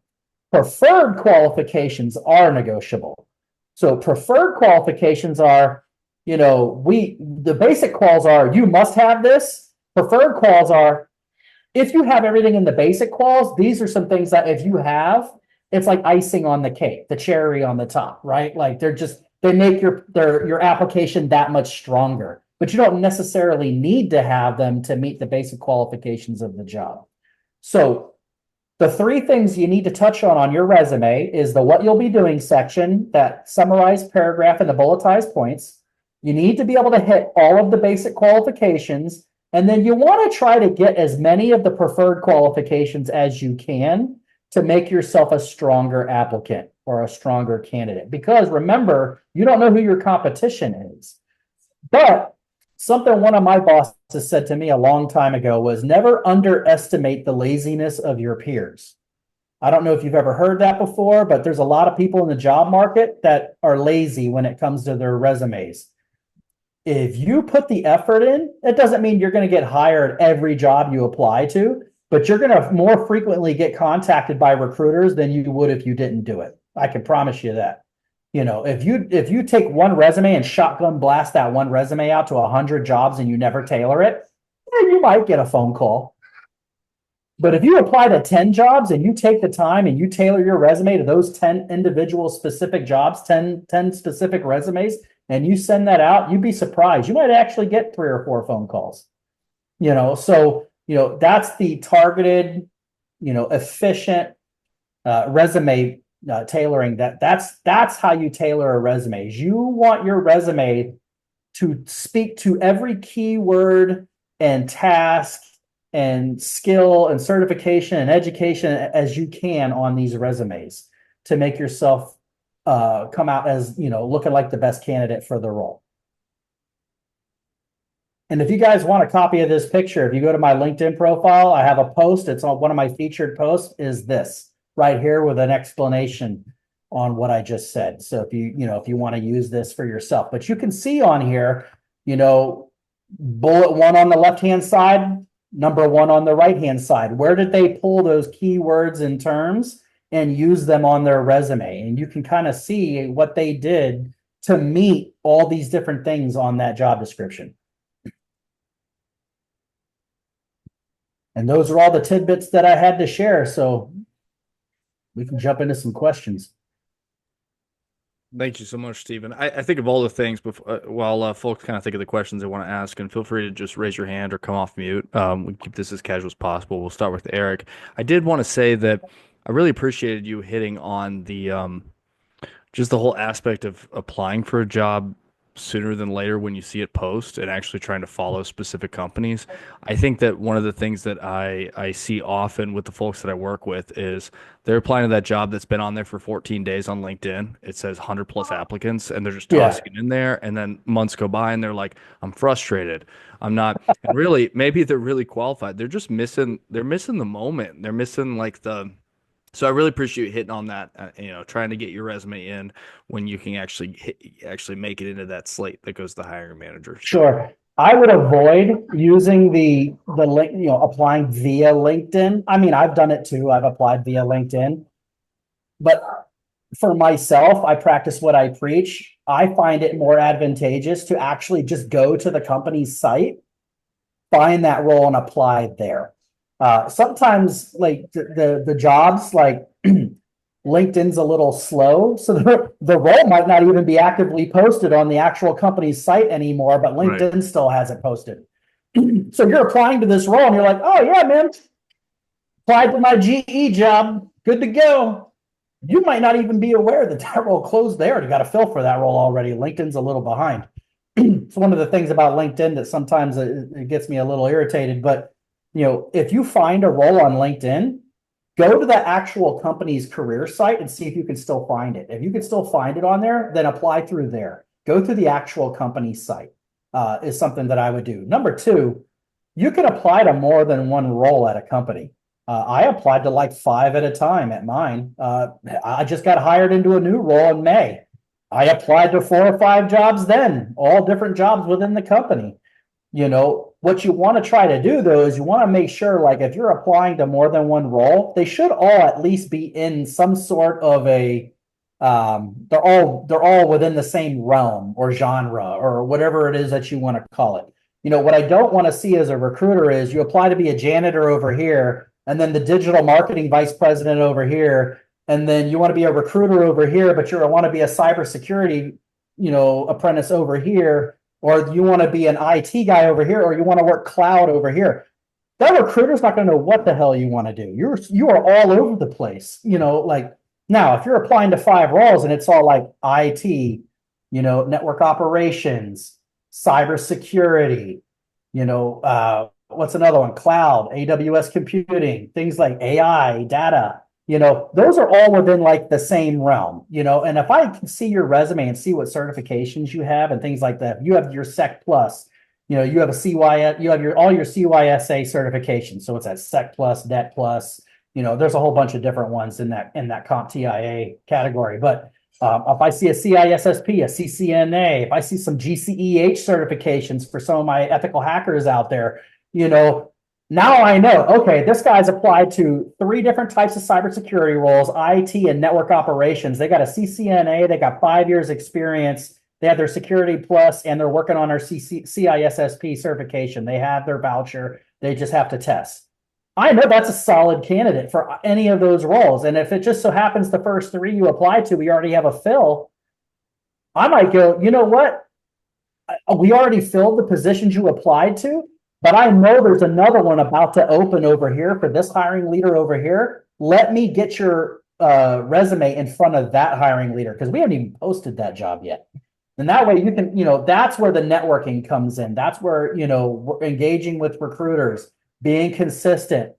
Preferred qualifications are negotiable. So preferred qualifications are, the basic quals are you must have this. Preferred quals are if you have everything in the basic quals, these are some things that if you have, it's like icing on the cake, the cherry on the top, right? Like they make your application that much stronger, but you don't necessarily need to have them to meet the basic qualifications of the job. So the three things you need to touch on your resume is the what you'll be doing section, that summarized paragraph and the bulletized points. You need to be able to hit all of the basic qualifications, and then you want to try to get as many of the preferred qualifications as you can to make yourself a stronger applicant or a stronger candidate. Because remember, you don't know who your competition is. But something one of my bosses said to me a long time ago was never underestimate the laziness of your peers. I don't know if you've ever heard that before, but there's a lot of people in the job market that are lazy when it comes to their resumes. If you put the effort in, it doesn't mean you're going to get hired every job you apply to, but you're going to more frequently get contacted by recruiters than you would if you didn't do it. I can promise you that. If you take one resume and shotgun blast that one resume out to 100 jobs and you never tailor it, you might get a phone call. But if you apply to 10 jobs and you take the time and you tailor your resume to those 10 individual specific jobs, 10 specific resumes, and you send that out, you'd be surprised. You might actually get 3 or 4 phone calls. So that's the targeted, efficient resume tailoring. That's how you tailor a resume. You want your resume to speak to every keyword and task and skill and certification and education as you can on these resumes to make yourself come out as looking like the best candidate for the role. And if you guys want a copy of this picture, if you go to my LinkedIn profile, I have a post. It's on one of my featured posts is this right here with an explanation on what I just said. So if you want to use this for yourself, but you can see on here, bullet 1 on the left-hand side, number 1 on the right-hand side. Where did they pull those keywords and terms and use them on their resume? And you can kind of see what they did to meet all these different things on that job description. And those are all the tidbits that I had to share. So we can jump into some questions. Thank you so much, Stephen. I think of all the things before, while folks kind of think of the questions they want to ask, and feel free to just raise your hand or come off mute. We keep this as casual as possible. We'll start with Eric. I did want to say that I really appreciated you hitting on the just the whole aspect of applying for a job sooner than later when you see it post and actually trying to follow specific companies. I think that one of the things that I see often with the folks that I work with is they're applying to that job that's been on there for 14 days on LinkedIn. It says 100 plus applicants and they're just Yeah, tossing it in there. And then months go by and they're like, I'm frustrated. I'm not, and really, maybe they're really qualified. They're missing the moment. They're missing like so I really appreciate you hitting on that, trying to get your resume in when you can actually make it into that slate that goes to the hiring manager. So sure. I would avoid using the link, applying via LinkedIn. I mean, I've done it too. I've applied via LinkedIn, but for myself, I practice what I preach. I find it more advantageous to actually just go to the company's site, find that role and apply there. Sometimes like the jobs like LinkedIn's a little slow, so the role might not even be actively posted on the actual company's site anymore, but right. LinkedIn still has it posted. So you're applying to this role and you're like, oh yeah, man, applied to my GE job, good to go. You might not even be aware that that role closed there. You got to fill for that role already. LinkedIn's a little behind. It's one of the things about LinkedIn that sometimes it gets me a little irritated. But if you find a role on LinkedIn, go to the actual company's career site and see if you can still find it. If you can still find it on there, then apply through there. Go through the actual company site is something that I would do. Number two, you can apply to more than one role at a company. I applied to like 5 at a time at mine. I just got hired into a new role in May. I applied to 4 or 5 jobs then, all different jobs within the company. What you want to try to do though is you want to make sure, like, if you're applying to more than one role, they should all at least be in some sort of a they're all within the same realm or genre or whatever it is that you want to call it. What I don't want to see as a recruiter is you apply to be a janitor over here and then the digital marketing vice president over here, and then you want to be a recruiter over here, but you want to be a cybersecurity, apprentice over here, or you want to be an IT guy over here, or you want to work cloud over here. That recruiter's not going to know what the hell you want to do. You are all over the place. Like now, if you're applying to 5 roles and it's all like IT, network operations, cybersecurity, what's another one? Cloud, AWS computing, things like AI, data. Those are all within like the same realm, and if I can see your resume and see what certifications you have and things like that, you have your Sec Plus, you have a CY, you have all your CYSA certifications. So it's that Sec Plus, Det Plus, there's a whole bunch of different ones in that CompTIA category. But if I see a CISSP, a CCNA, if I see some GCEH certifications for some of my ethical hackers out there, now I know, okay, this guy's applied to 3 different types of cybersecurity roles, IT and network operations. They got a CCNA, they got 5 years experience, they have their Security Plus, and they're working on their CISSP certification. They have their voucher, they just have to test. I know that's a solid candidate for any of those roles. And if it just so happens the first 3 you apply to, we already have a fill, I might go, you know what? We already filled the positions you applied to, but I know there's another one about to open over here for this hiring leader over here. Let me get your resume in front of that hiring leader because we haven't even posted that job yet. And that way you can, that's where the networking comes in. That's where, we're engaging with recruiters, being consistent,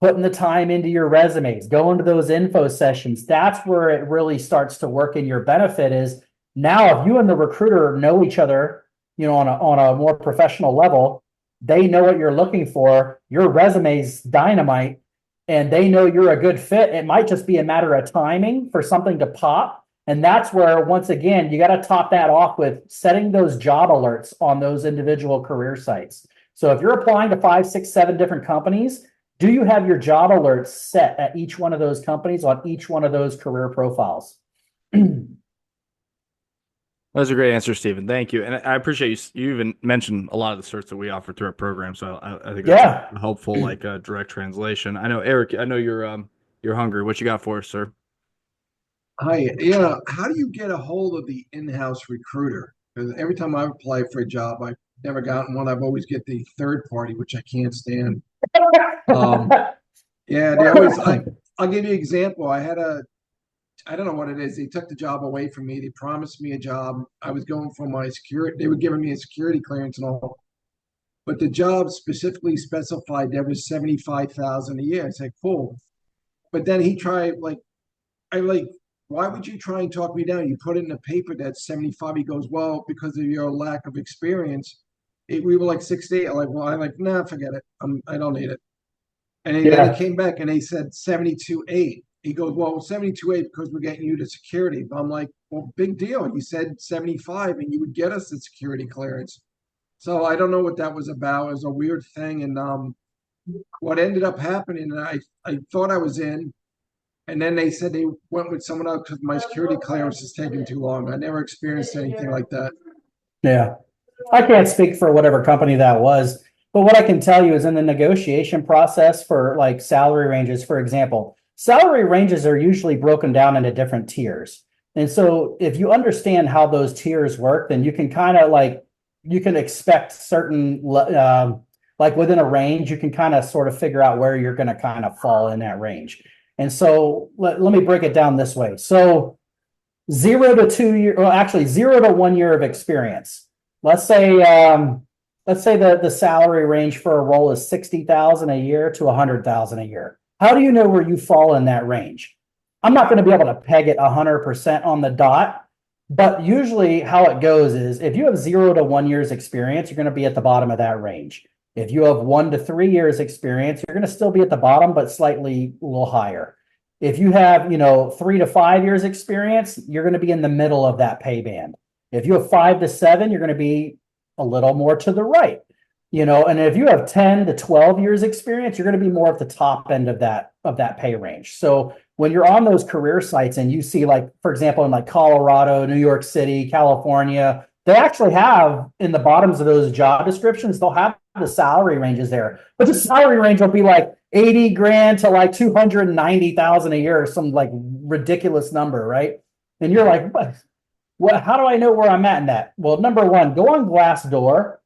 putting the time into your resumes, going to those info sessions. That's where it really starts to work in your benefit is now if you and the recruiter know each other, on a more professional level, they know what you're looking for. Your resume's dynamite and they know you're a good fit. It might just be a matter of timing for something to pop. And that's where, once again, you got to top that off with setting those job alerts on those individual career sites. So if you're applying to 5, 6, 7 different companies, do you have your job alerts set at each one of those companies on each one of those career profiles? That was a great answer, Stephen. Thank you. And I appreciate you. You even mentioned a lot of the certs that we offer through our program. So I think that's Yeah. a helpful, like direct translation. I know, Eric, I know you're hungry. What you got for us, sir? Hi, yeah. How do you get a hold of the in-house recruiter? Because every time I've applied for a job, I've never gotten one. I've always get the third party, which I can't stand. Um, yeah, they always. I'll give you an example. I don't know what it is. They took the job away from me. They promised me a job. I was going for my security. They were giving me a security clearance and all, but the job specifically specified there was 75,000 a year. It's like, cool. But then he tried like I like, why would you try and talk me down? You put it in the paper that's 75. He goes, well, because of your lack of experience. We were like 68. I'm like, well, I'm like, nah, forget it. I don't need it. And then he Yeah, came back and they said 72.8. He goes, well, 72.8 because we're getting you to security. But I'm like, well, big deal. You said 75 and you would get us the security clearance. So I don't know what that was about. It was a weird thing. And what ended up happening, I thought I was in. And then they said they went with someone else because my security clearance is taking too long. I never experienced anything like that. yeah. I can't speak for whatever company that was, but what I can tell you is in the negotiation process for like salary ranges, for example, salary ranges are usually broken down into different tiers. And so if you understand how those tiers work, then you can kind of like, you can expect certain, like within a range, you can kind of sort of figure out where you're going to kind of fall in that range. And so let me break it down this way. So 0 to 2 year, well, actually 0 to 1 year of experience. Let's say the salary range for a role is 60,000 a year to 100,000 a year. How do you know where you fall in that range? I'm not going to be able to peg it 100% on the dot, but usually how it goes is if you have 0 to 1 years experience, you're going to be at the bottom of that range. If you have 1 to 3 years experience, you're going to still be at the bottom, but slightly a little higher. If you have, 3 to 5 years experience, you're going to be in the middle of that pay band. If you have 5 to 7, you're going to be a little more to the right, and if you have 10 to 12 years experience, you're going to be more at the top end of that pay range. So when you're on those career sites and you see, like, for example, in like Colorado, New York City, California, they actually have in the bottoms of those job descriptions, they'll have the salary ranges there, but the salary range will be like 80 grand to like 290,000 a year, or some like ridiculous number, right? And you're like, what, how do I know where I'm at in that? Well, number one, go on Glassdoor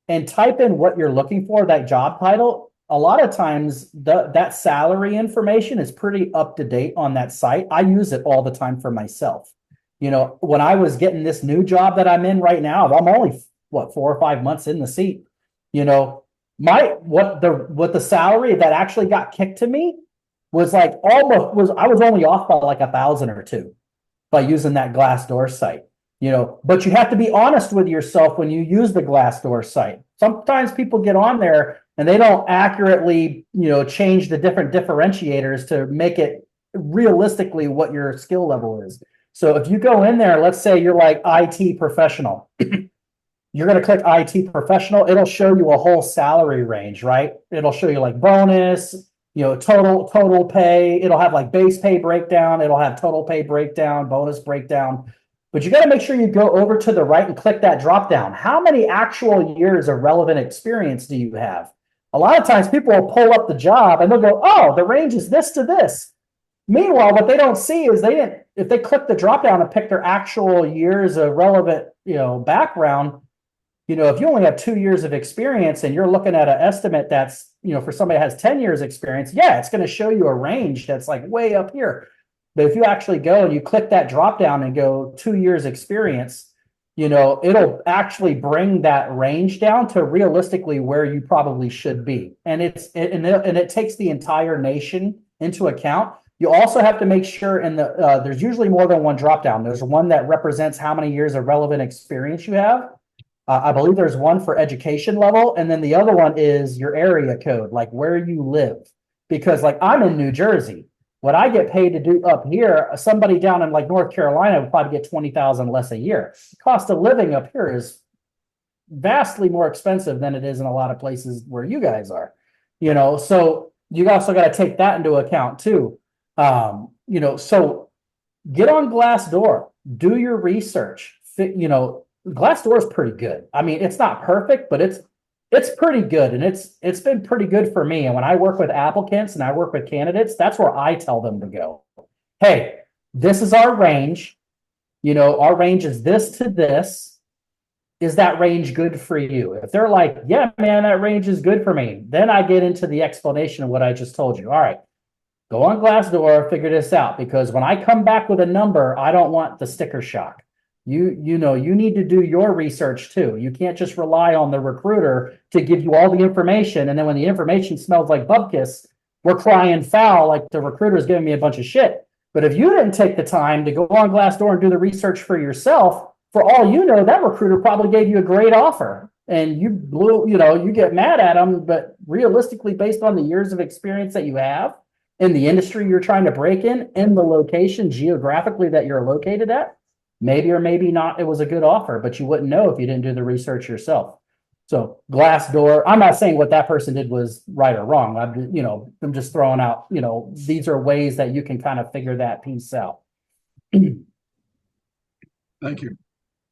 and type in what you're looking for, that job title. A lot of times that salary information is pretty up to date on that site. I use it all the time for myself. When I was getting this new job that I'm in right now, I'm only 4 or 5 months in the seat. What the salary that actually got kicked to me was like I was only off by like 1,000 or two by using that Glassdoor site. But you have to be honest with yourself when you use the Glassdoor site. Sometimes people get on there and they don't accurately, change the different differentiators to make it realistically what your skill level is. So if you go in there, let's say you're like IT professional, you're going to click IT professional. It'll show you a whole salary range, right? It'll show you like bonus, total pay. It'll have like base pay breakdown. It'll have total pay breakdown, bonus breakdown. But you got to make sure you go over to the right and click that drop down. How many actual years of relevant experience do you have? A lot of times people will pull up the job and they'll go, oh, the range is this to this. Meanwhile, what they don't see is if they click the drop down and pick their actual years of relevant, background, if you only have 2 years of experience and you're looking at an estimate that's, for somebody that has 10 years experience, yeah, it's going to show you a range that's like way up here. But if you actually go and you click that drop down and go 2 years experience, it'll actually bring that range down to realistically where you probably should be. And it takes the entire nation into account. You also have to make sure there's usually more than one drop down. There's one that represents how many years of relevant experience you have. I believe there's one for education level, and then the other one is your area code, like where you live. Because like I'm in New Jersey. What I get paid to do up here, somebody down in like North Carolina would probably get 20,000 less a year. The cost of living up here is vastly more expensive than it is in a lot of places where you guys are. So you also got to take that into account too. So get on Glassdoor, do your research. Glassdoor is pretty good. I mean, it's not perfect, but it's pretty good, and it's been pretty good for me. And when I work with applicants and I work with candidates, that's where I tell them to go. Hey, This is our range. Our range is this to this. Is that range good for you? If they're like, yeah, man, that range is good for me, then I get into the explanation of what I just told you. All right, go on Glassdoor, figure this out, because when I come back with a number, I don't want the sticker shock. You need to do your research too. You can't just rely on the recruiter to give you all the information, and then when the information smells like bupkis, we're crying foul like the recruiter is giving me a bunch of shit. But if you didn't take the time to go on Glassdoor and do the research for yourself, for all you know, that recruiter probably gave you a great offer and you you get mad at them. But realistically, based on the years of experience that you have in the industry you're trying to break in the location geographically that you're located at, maybe or maybe not, it was a good offer, but you wouldn't know if you didn't do the research yourself. So Glassdoor, I'm not saying what that person did was right or wrong. I'm just throwing out, these are ways that you can kind of figure that piece out. Thank you.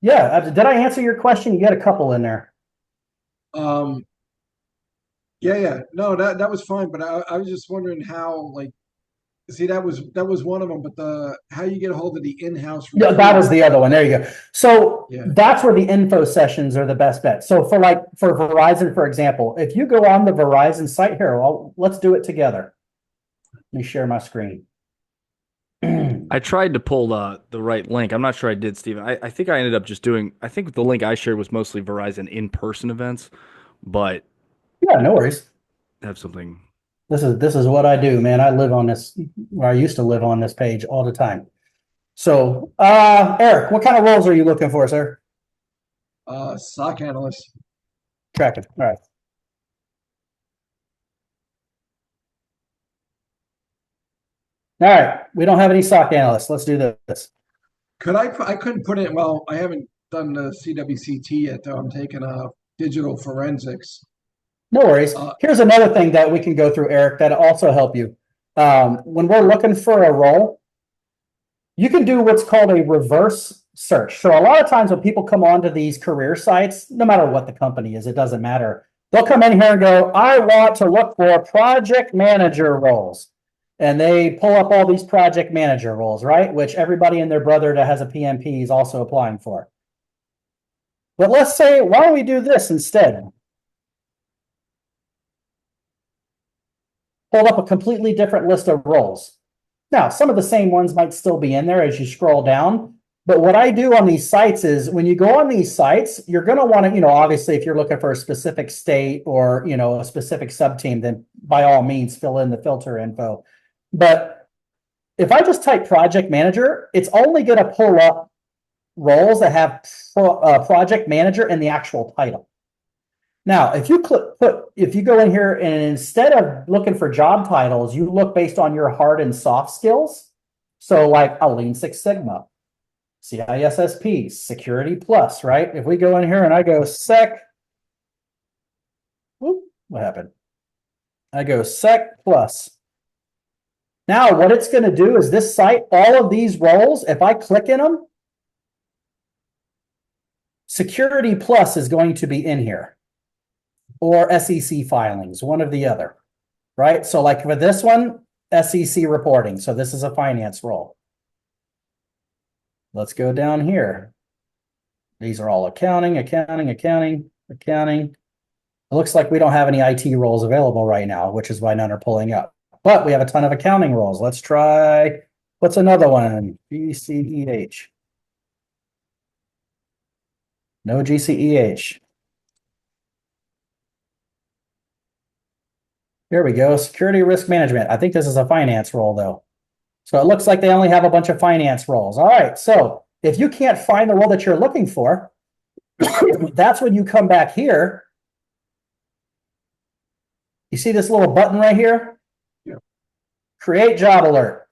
Yeah. Did I answer your question? You got a couple in there. Yeah. No, that was fine, but I was just wondering how, like, see, that was one of them, but how you get a hold of the in-house Yeah, recruiter. that was the other one. There you go. So Yeah. that's where the info sessions are the best bet. So for Verizon, for example, if you go on the Verizon site here, let's do it together. Let me share my screen. I tried to pull the right link. I'm not sure I did, Steven. I think I ended up just doing, I think the link I shared was mostly Verizon in-person events, but Yeah, no worries. have something. This is what I do, man. I live on this, or I used to live on this page all the time. So, Eric, what kind of roles are you looking for, sir? SOC analyst. Tracking. All right. All right. We don't have any SOC analysts. Let's do this. I couldn't put it, well, I haven't done the CWCT yet, though. I'm taking digital forensics. No worries. Here's another thing that we can go through, Eric, that'll also help you. When we're looking for a role, you can do what's called a reverse search. So a lot of times when people come onto these career sites, no matter what the company is, it doesn't matter. They'll come in here and go, I want to look for project manager roles. And they pull up all these project manager roles, right? Which everybody and their brother that has a PMP is also applying for. But let's say, why don't we do this instead? Pulled up a completely different list of roles. Now, some of the same ones might still be in there as you scroll down. But what I do on these sites is when you go on these sites, you're going to want to, obviously, if you're looking for a specific state or, a specific sub team, then by all means, fill in the filter info. But if I just type project manager, it's only going to pull up roles that have project manager in the actual title. Now, if you go in here and instead of looking for job titles, you look based on your hard and soft skills. So like a Lean Six Sigma, CISSP, Security Plus, right? If we go in here and I go what happened? I go Sec Plus. Now, what it's going to do is this site, all of these roles, if I click in them, Security Plus is going to be in here. Or SEC filings, one or the other, right? So like for this one, SEC reporting. So this is a finance role. Let's go down here. These are all accounting. It looks like we don't have any IT roles available right now, which is why none are pulling up. But we have a ton of accounting roles. Let's try, what's another one? GCEH. No GCEH. Here we go, security risk management. I think this is a finance role though. So it looks like they only have a bunch of finance roles. All right, so if you can't find the role that you're looking for, that's when you come back here. You see this little button right here? Yeah. Create job alert.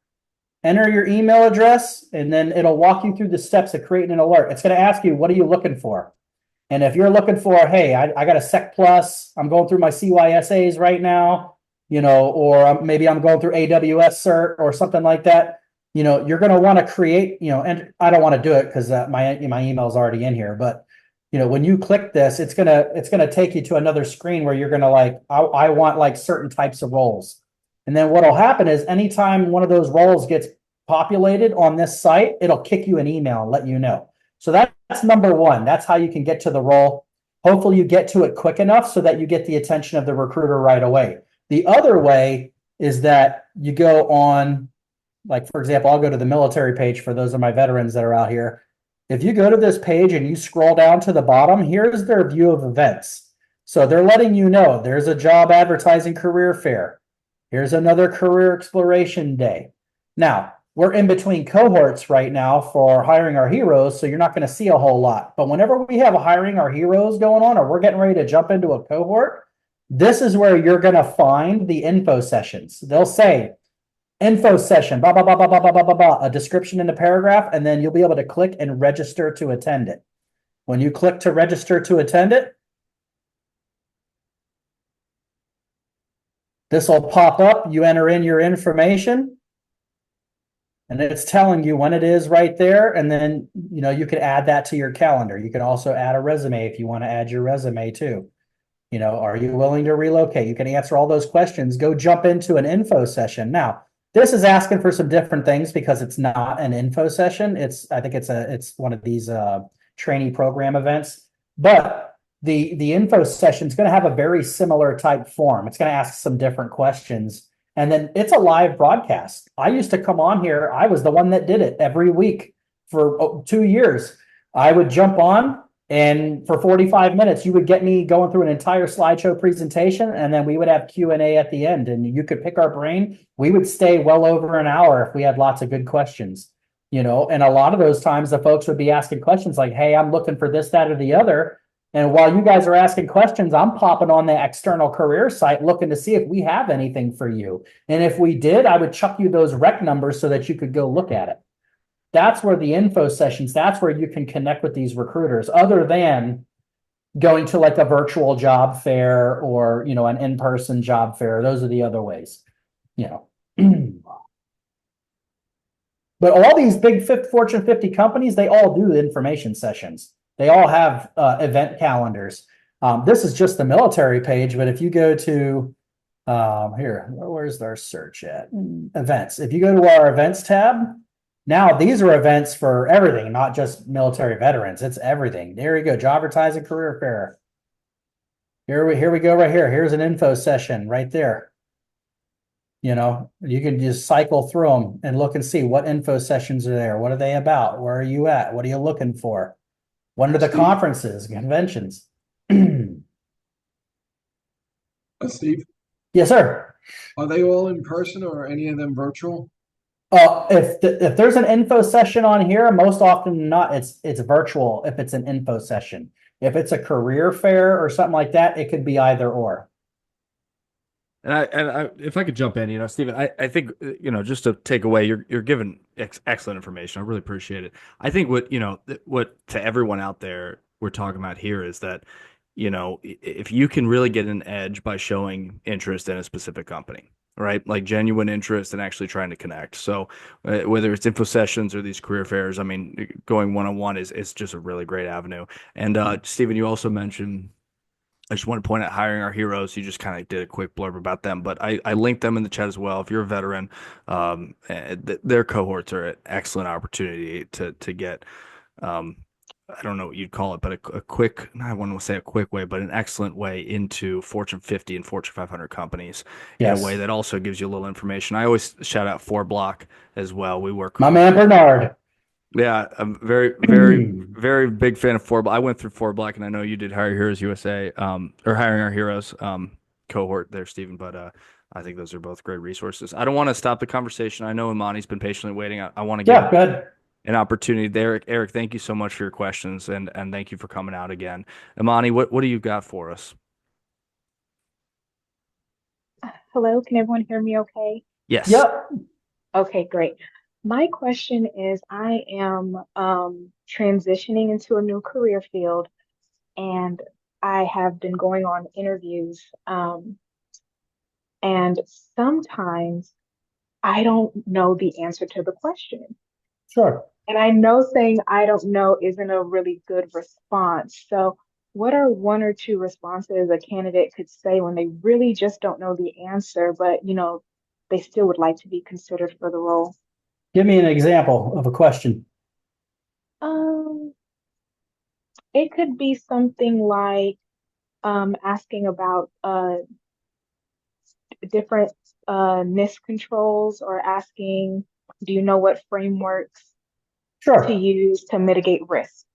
Enter your email address, and then it'll walk you through the steps of creating an alert. It's going to ask you, what are you looking for? And if you're looking for, hey, I got a Sec Plus, I'm going through my CYSAs right now, or maybe I'm going through AWS cert or something like that, you're going to want to create, and I don't want to do it because my email is already in here. But, when you click this, it's going to take you to another screen where you're going to I want like certain types of roles. And then what'll happen is anytime one of those roles gets populated on this site, it'll kick you an email and let you know. So that's number one. That's how you can get to the role. Hopefully you get to it quick enough so that you get the attention of the recruiter right away. The other way is that you go on, like, for example, I'll go to the military page for those of my veterans that are out here. If you go to this page and you scroll down to the bottom, here's their view of events. So they're letting you know there's a job advertising career fair. Here's another career exploration day. Now, we're in between cohorts right now for hiring our heroes, so you're not going to see a whole lot. But whenever we have a hiring our heroes going on, or we're getting ready to jump into a cohort, this is where you're going to find the info sessions. They'll say, info session, blah, blah, blah, blah, blah, blah, blah, blah, a description in the paragraph, and then you'll be able to click and register to attend it. When you click to register to attend it, this will pop up. You enter in your information, and it's telling you when it is right there. And then, you could add that to your calendar. You can also add a resume if you want to add your resume too. Are you willing to relocate? You can answer all those questions. Go jump into an info session. Now, this is asking for some different things because it's not an info session. I think it's one of these trainee program events. But the info session is going to have a very similar type form. It's going to ask some different questions. And then it's a live broadcast. I used to come on here. I was the one that did it every week for 2 years. I would jump on, and for 45 minutes, you would get me going through an entire slideshow presentation, and then we would have Q&A at the end, and you could pick our brain. We would stay well over an hour if we had lots of good questions, and a lot of those times the folks would be asking questions like, hey, I'm looking for this, that, or the other. And while you guys are asking questions, I'm popping on the external career site looking to see if we have anything for you. And if we did, I would chuck you those rec numbers so that you could go look at it. That's where the info sessions, that's where you can connect with these recruiters, other than going to like a virtual job fair or, an in-person job fair. Those are the other ways, But all these big Fortune 50 companies, they all do information sessions. They all have event calendars. This is just the military page, but if you go to here, where's our search at? Events. If you go to our events tab, now these are events for everything, not just military veterans. It's everything. There you go. Job advertising career fair. Here we go right here. Here's an info session right there. You can just cycle through them and look and see what info sessions are there. What are they about? Where are you at? What are you looking for? What are the conferences, conventions? Steve, Yes, sir. are they all in person or any of them virtual? If there's an info session on here, most often than not, it's virtual if it's an info session. If it's a career fair or something like that, it could be either or. And I, if I could jump in, Stephen, I think, just to take away, you're giving excellent information. I really appreciate it. I think what to everyone out there we're talking about here is that, if you can really get an edge by showing interest in a specific company, right? Like genuine interest and actually trying to connect. So whether it's info sessions or these career fairs, I mean, going one-on-one is just a really great avenue. And Stephen, you also mentioned, I just want to point out hiring our heroes. You just kind of did a quick blurb about them, but I linked them in the chat as well. If you're a veteran, their cohorts are an excellent opportunity to get, I don't know what you'd call it, but a quick, I wouldn't say a quick way, but an excellent way into Fortune 50 and Fortune 500 companies in a way that also gives you a little information. I always shout out 4Block as well. We work. My man Bernard. Yeah, I'm very, very, very big fan of 4Block. I went through 4Block, and I know you did Hire Heroes USA, or Hiring Our Heroes cohort there, Stephen. But I think those are both great resources. I don't want to stop the conversation. I know Imani's been patiently waiting. I want to give an opportunity there. Eric, thank you so much for your questions, and thank you for coming out again. Imani, what do you got for us? Hello, can everyone hear me okay? Yes. Yep. Okay, great. My question is, I am transitioning into a new career field, and I have been going on interviews, and sometimes I don't know the answer to the question. Sure. And I know saying I don't know isn't a really good response. So what are one or two responses a candidate could say when they really just don't know the answer, but they still would like to be considered for the role? Give me an example of a question. Um, it could be something like asking about different NIST controls or asking, do you know what frameworks to Sure. use to mitigate risk?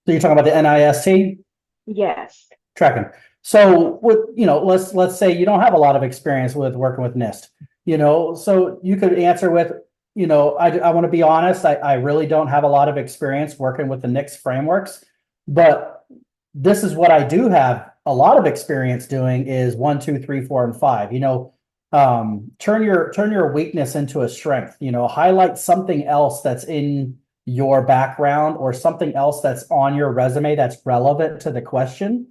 So you're talking about the NIST Yes. tracking. So with, let's say you don't have a lot of experience with working with NIST, so you could answer with, I want to be honest, I really don't have a lot of experience working with the NIST frameworks, but this is what I do have a lot of experience doing is 1, 2, 3, 4, and 5. Turn your weakness into a strength. Highlight something else that's in your background or something else that's on your resume that's relevant to the question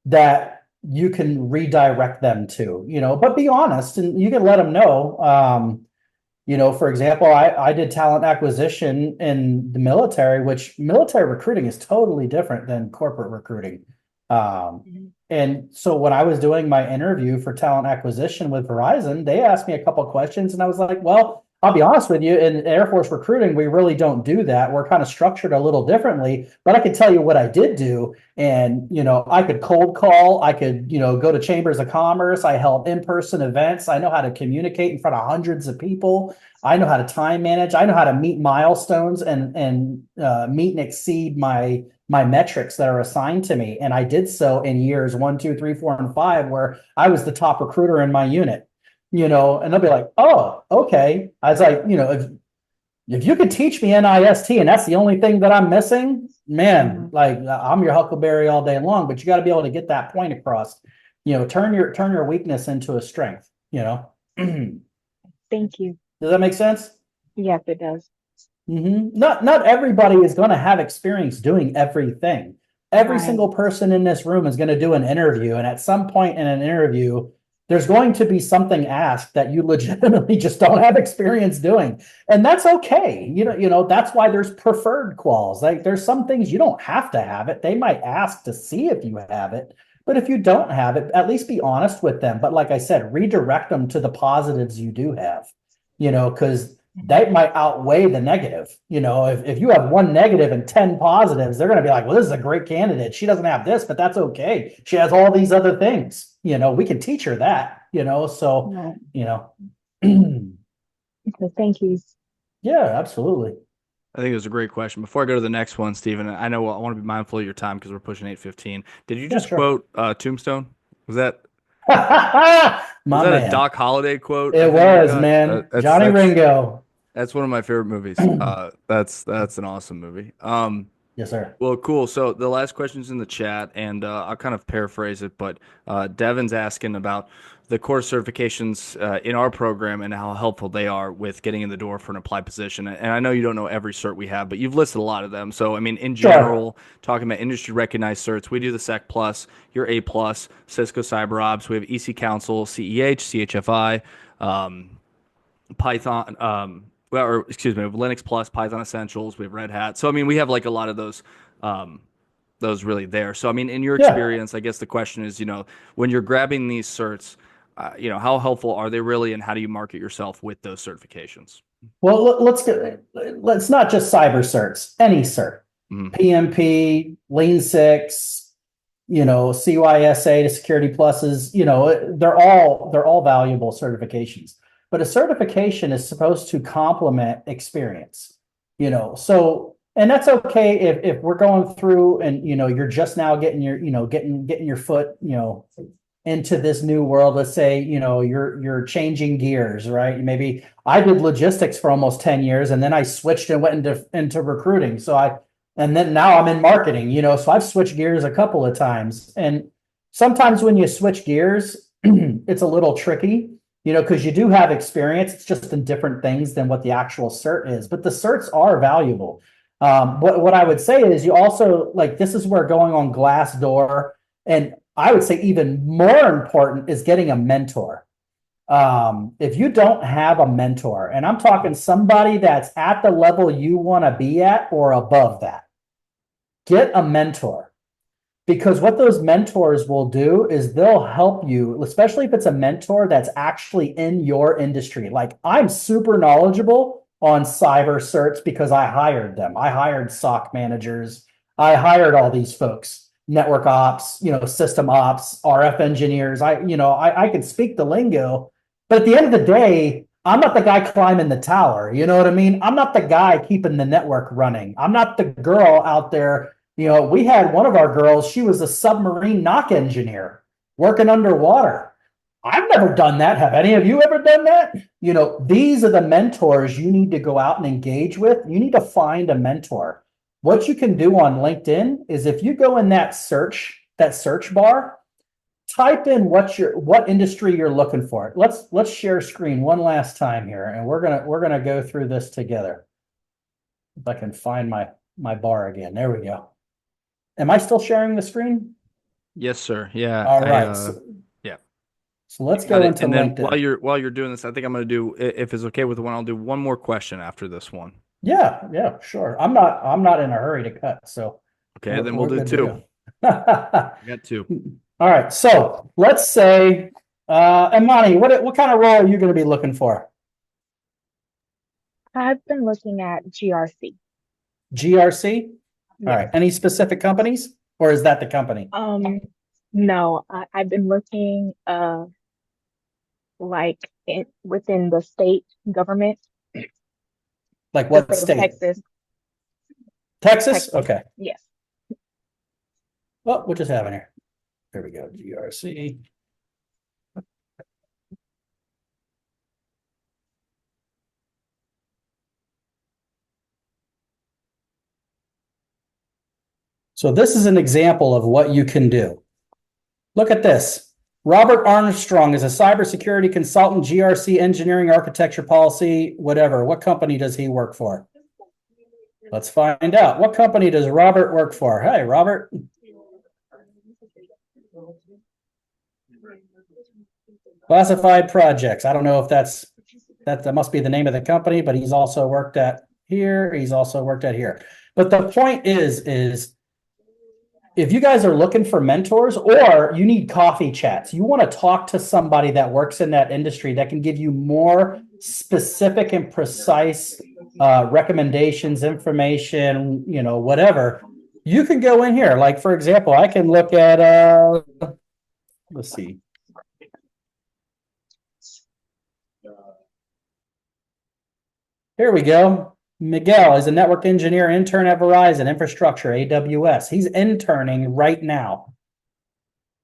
that you can redirect them to, but be honest and you can let them know. For example, I did talent acquisition in the military, which military recruiting is totally different than corporate recruiting. Mhm. And so when I was doing my interview for talent acquisition with Verizon, they asked me a couple of questions and I was like, well, I'll be honest with you, in Air Force recruiting, we really don't do that. We're kind of structured a little differently, but I can tell you what I did do. And, I could cold call, I could, go to chambers of commerce. I held in-person events. I know how to communicate in front of hundreds of people. I know how to time manage. I know how to meet milestones and meet and exceed my metrics that are assigned to me. And I did so in years 1, 2, 3, 4, and 5, where I was the top recruiter in my unit, and they'll be like, oh, okay. I was like, if you could teach me NIST and that's the only thing that I'm missing, man, Mhm. like I'm your huckleberry all day long, but you got to be able to get that point across, turn your weakness into a strength, Does Thank you. that make sense? Yes, it does. Not everybody is going to have experience doing everything. Every Right. single person in this room is going to do an interview, and at some point in an interview, there's going to be something asked that you legitimately just don't have experience doing, and that's okay. That's why there's preferred quals. Like there's some things you don't have to have it. They might ask to see if you have it, but if you don't have it, at least be honest with them. But like I said, redirect them to the positives you do have. Because that might outweigh the negative. If you have one negative and 10 positives, they're going to be like, well, this is a great candidate. She doesn't have this, but that's okay. She has all these other things. We can teach her that, so, Right. yeah, So thank you. absolutely. I think it was a great question. Before I go to the next one, Stephen, I know I want to be mindful of your time because we're pushing 8:15. Did you Yeah, just sure. quote Tombstone? Was that was My that a man. Doc Holliday quote? I It think I was, got. man. Johnny Ringo. That's one of my favorite movies. That's an awesome movie. Yes, sir. Well, cool. So the last question's in the chat, and I'll kind of paraphrase it, but Devin's asking about the course certifications in our program and how helpful they are with getting in the door for an applied position. And I know you don't know every cert we have, but you've listed a lot of them. So, I mean, in Sure. general, talking about industry recognized certs, we do the SEC Plus, your A Plus, Cisco Cyber Ops. We have EC Council, CEH, CHFI. Python, well, or excuse me, we have Linux Plus, Python Essentials, we have Red Hat. So I mean, we have like a lot of those really there. So I mean, in your Yeah. experience, I guess the question is, when you're grabbing these certs, how helpful are they really, and how do you market yourself with those certifications? Well, let's not just cyber certs, any cert, Mhm. PMP, Lean Six, CYSA to Security Pluses, they're all valuable certifications. But a certification is supposed to complement experience, so and that's okay if we're going through and you're just now getting your, getting your foot, into this new world. Let's say, you're changing gears, right? Maybe I did logistics for almost 10 years and then I switched and went into recruiting. And then now I'm in marketing, so I've switched gears a couple of times. And sometimes when you switch gears, it's a little tricky, because you do have experience. It's just in different things than what the actual cert is, but the certs are valuable. What I would say is you also like, this is where going on Glassdoor, and I would say even more important is getting a mentor. If you don't have a mentor, and I'm talking somebody that's at the level you want to be at or above that, get a mentor. Because what those mentors will do is they'll help you, especially if it's a mentor that's actually in your industry. Like I'm super knowledgeable on cyber certs because I hired them. I hired SOC managers. I hired all these folks, network ops, system ops, RF engineers. I can speak the lingo, but at the end of the day, I'm not the guy climbing the tower. You know what I mean? I'm not the guy keeping the network running. I'm not the girl out there. We had one of our girls, she was a submarine knock engineer working underwater. I've never done that. Have any of you ever done that? These are the mentors you need to go out and engage with. You need to find a mentor. What you can do on LinkedIn is if you go in that search bar, type in what industry you're looking for. Let's share screen one last time here, and we're gonna go through this together. If I can find my bar again. There we go. Am I still sharing the screen? Yes, sir. Yeah. All right. Yeah. So let's go into and then LinkedIn. while you're doing this, I think I'm going to do, if it's okay with the one, I'll do one more question after this one. Yeah, sure. I'm not in a hurry to cut, so Okay, then we'll do two. I got two. All right. So let's say, Imani, what kind of role are you going to be looking for? I've been looking at GRC. GRC? All Yes. right. Any specific companies, or is that the company? No, I've been looking within the state government. Like what The state? Texas. Texas? Okay. Yes. Well, what just happened here? There we go. GRC. So this is an example of what you can do. Look at this. Robert Armstrong is a cybersecurity consultant, GRC engineering, architecture, policy, whatever. What company does he work for? Let's find out. What company does Robert work for? Hey, Robert. Classified projects. I don't know if that must be the name of the company, but he's also worked at here. He's also worked at here. But the point is if you guys are looking for mentors or you need coffee chats, you want to talk to somebody that works in that industry that can give you more specific and precise recommendations, information, whatever, you can go in here. Like, for example, I can look at, let's see. Here we go. Miguel is a network engineer intern at Verizon, infrastructure, AWS. He's interning right now.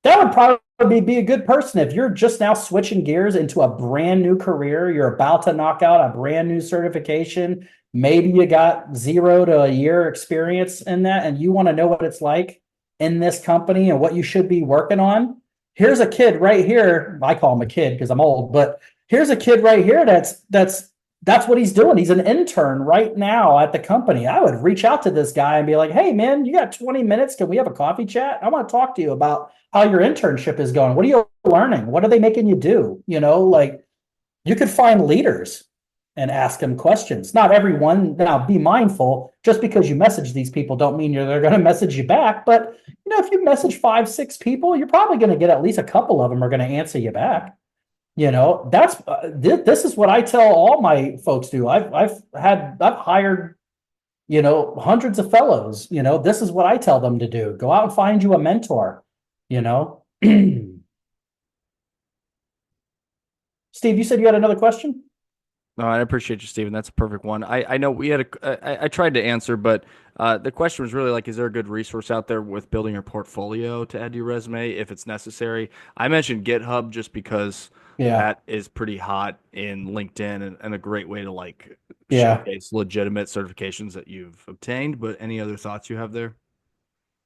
That would probably be a good person if you're just now switching gears into a brand new career. You're about to knock out a brand new certification. Maybe you got 0 to a year experience in that, and you want to know what it's like in this company and what you should be working on. Here's a kid right here. I call him a kid because I'm old, but here's a kid right here that's what he's doing. He's an intern right now at the company. I would reach out to this guy and be like, hey, man, you got 20 minutes? Can we have a coffee chat? I want to talk to you about how your internship is going. What are you learning? What are they making you do? You could find leaders and ask them questions. Not everyone. Now, be mindful. Just because you message these people don't mean they're going to message you back. But, if you message 5, 6 people, you're probably going to get at least a couple of them are going to answer you back. This is what I tell all my folks do. I've hired, hundreds of fellows. This is what I tell them to do. Go out and find you a mentor. Steve, you said you had another question? No, I appreciate you, Stephen. That's a perfect one. I know we had I tried to answer, but the question was really like, is there a good resource out there with building your portfolio to add to your resume if it's necessary? I mentioned GitHub just because that is pretty hot in LinkedIn and a great way to showcase legitimate certifications that you've obtained. But any other thoughts you have there?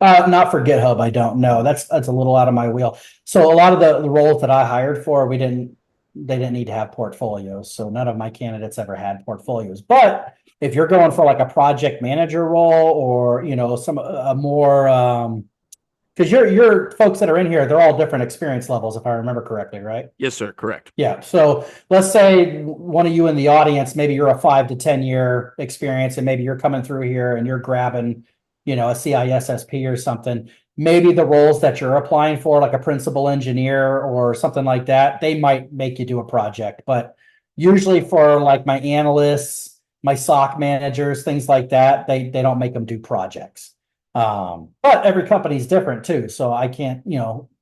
Not for GitHub. I don't know. That's a little out of my wheel. So a lot of the roles that I hired for, they didn't need to have portfolios. So none of my candidates ever had portfolios. But if you're going for like a project manager role or, a more, because your folks that are in here, they're all different experience levels, if I remember correctly, right? Yes, sir. Correct. Yeah. So let's say one of you in the audience, maybe you're a 5 to 10 year experience, and maybe you're coming through here and you're grabbing, a CISSP or something. Maybe the roles that you're applying for, like a principal engineer or something like that, they might make you do a project. But usually for like my analysts, my SOC managers, things like that. They don't make them do projects. But every company is different too. So I can't,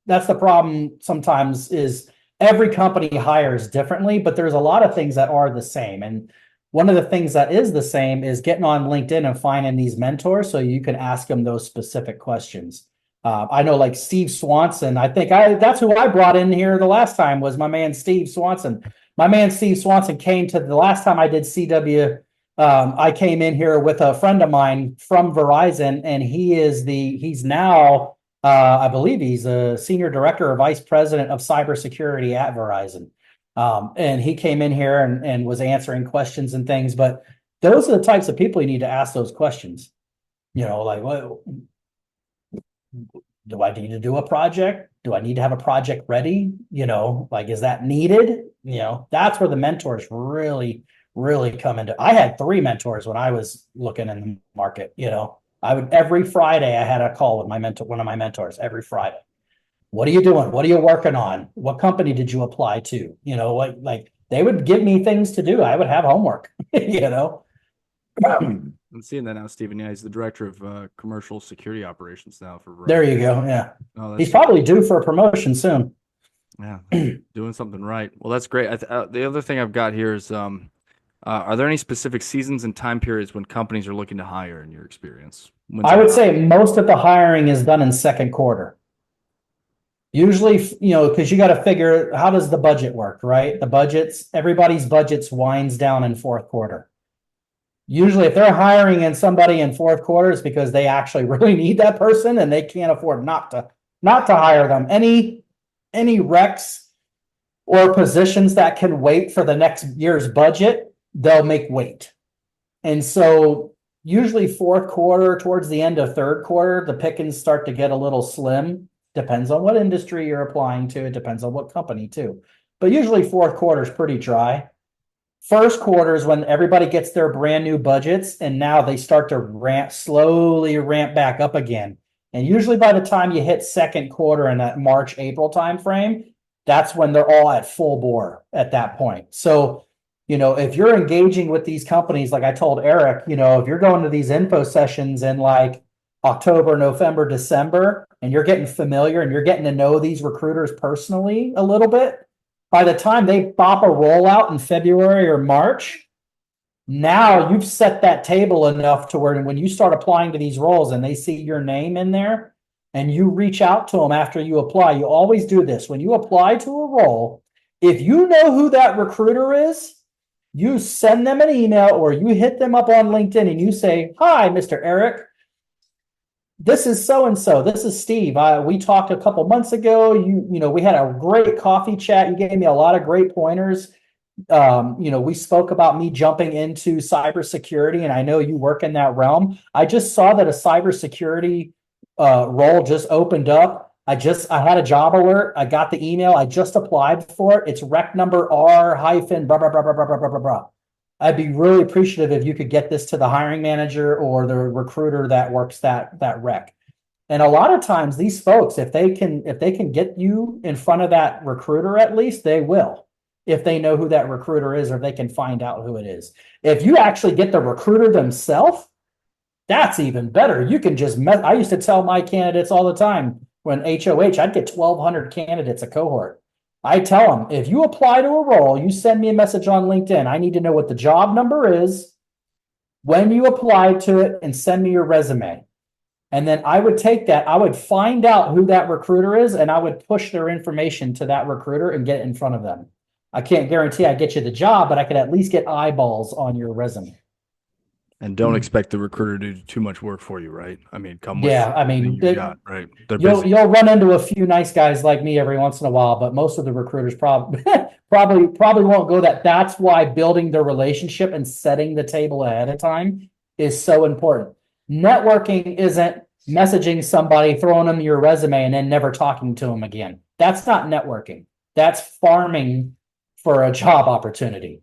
that's the problem sometimes is every company hires differently, but there's a lot of things that are the same. And one of the things that is the same is getting on LinkedIn and finding these mentors so you can ask them those specific questions. I know like Steve Swanson, that's who I brought in here the last time was my man, Steve Swanson. My man, Steve Swanson came to the last time I did CW. I came in here with a friend of mine from Verizon, and he's now, I believe he's a senior director or vice president of cybersecurity at Verizon. And he came in here and was answering questions and things, but those are the types of people you need to ask those questions. Like, what do I need to do a project? Do I need to have a project ready? Like, is that needed? That's where the mentors really come into. I had 3 mentors when I was looking in the market. Every Friday I had a call with one of my mentors every Friday. What are you doing? What are you working on? What company did you apply to? Like they would give me things to do. I would have homework, I'm seeing that now, Stephen. Yeah, he's the director of commercial security operations now for Verizon. There you go. Yeah. Oh, he's probably due for a promotion soon. Yeah, doing something right. Well, that's great. The other thing I've got here is, are there any specific seasons and time periods when companies are looking to hire in your experience? I would say most of the hiring is done in second quarter. Usually, because you got to figure how does the budget work, right? Everybody's budgets winds down in fourth quarter. Usually if they're hiring in somebody in fourth quarter, it's because they actually really need that person and they can't afford not to hire them. Any recs or positions that can wait for the next year's budget, they'll make wait. And so usually fourth quarter towards the end of third quarter, the pickings start to get a little slim. Depends on what industry you're applying to. It depends on what company too. But usually fourth quarter is pretty dry. First quarter is when everybody gets their brand new budgets, and now they start to slowly ramp back up again. And usually by the time you hit second quarter in that March, April timeframe, that's when they're all at full bore at that point. So, if you're engaging with these companies, like I told Eric, if you're going to these info sessions in like October, November, December, and you're getting familiar and you're getting to know these recruiters personally a little bit, by the time they bop a rollout in February or March, now you've set that table enough to where when you start applying to these roles and they see your name in there and you reach out to them after you apply, you always do this. When you apply to a role, if you know who that recruiter is, you send them an email or you hit them up on LinkedIn and you say, "Hi, Mr. Eric. This is so-and-so. This is Steve. We talked a couple months ago. We had a great coffee chat. You gave me a lot of great pointers. We spoke about me jumping into cybersecurity, and I know you work in that realm. I just saw that a cybersecurity role just opened up. I had a job alert. I got the email. I just applied for it. It's rec number R hyphen blah, blah, blah, blah, blah, blah, blah, blah. I'd be really appreciative if you could get this to the hiring manager or the recruiter that works that rec." And a lot of times these folks, if they can get you in front of that recruiter, at least they will, if they know who that recruiter is or they can find out who it is. If you actually get the recruiter themselves, that's even better. You can just I used to tell my candidates all the time when HOH, I'd get 1,200 candidates a cohort. I tell them, if you apply to a role, you send me a message on LinkedIn. I need to know what the job number is, when you applied to it, and send me your resume. And then I would take that, I would find out who that recruiter is, and I would push their information to that recruiter and get it in front of them. I can't guarantee I get you the job, but I could at least get eyeballs on your resume. And don't expect the recruiter to do too much work for you, right? I mean, right? You'll run into a few nice guys like me every once in a while, but most of the recruiters probably won't go that. That's why building the relationship and setting the table ahead of time is so important. Networking isn't messaging somebody, throwing them your resume, and then never talking to them again. That's not networking. That's farming for a job opportunity.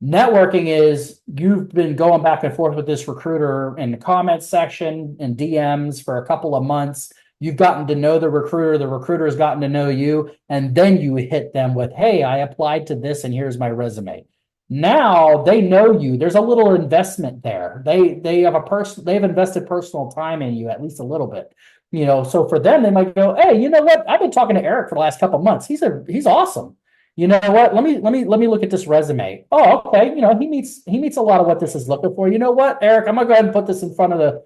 Networking is you've been going back and forth with this recruiter in the comments section and DMs for a couple of months. You've gotten to know the recruiter has gotten to know you, and then you hit them with, "Hey, I applied to this and here's my resume." Now they know you. There's a little investment there. They've invested personal time in you, at least a little bit. So for them, they might go, hey, you know what? I've been talking to Eric for the last couple of months. He's awesome. You know what? Let me look at this resume. Oh, okay. He meets a lot of what this is looking for. You know what, Eric? I'm gonna go ahead and put this in front of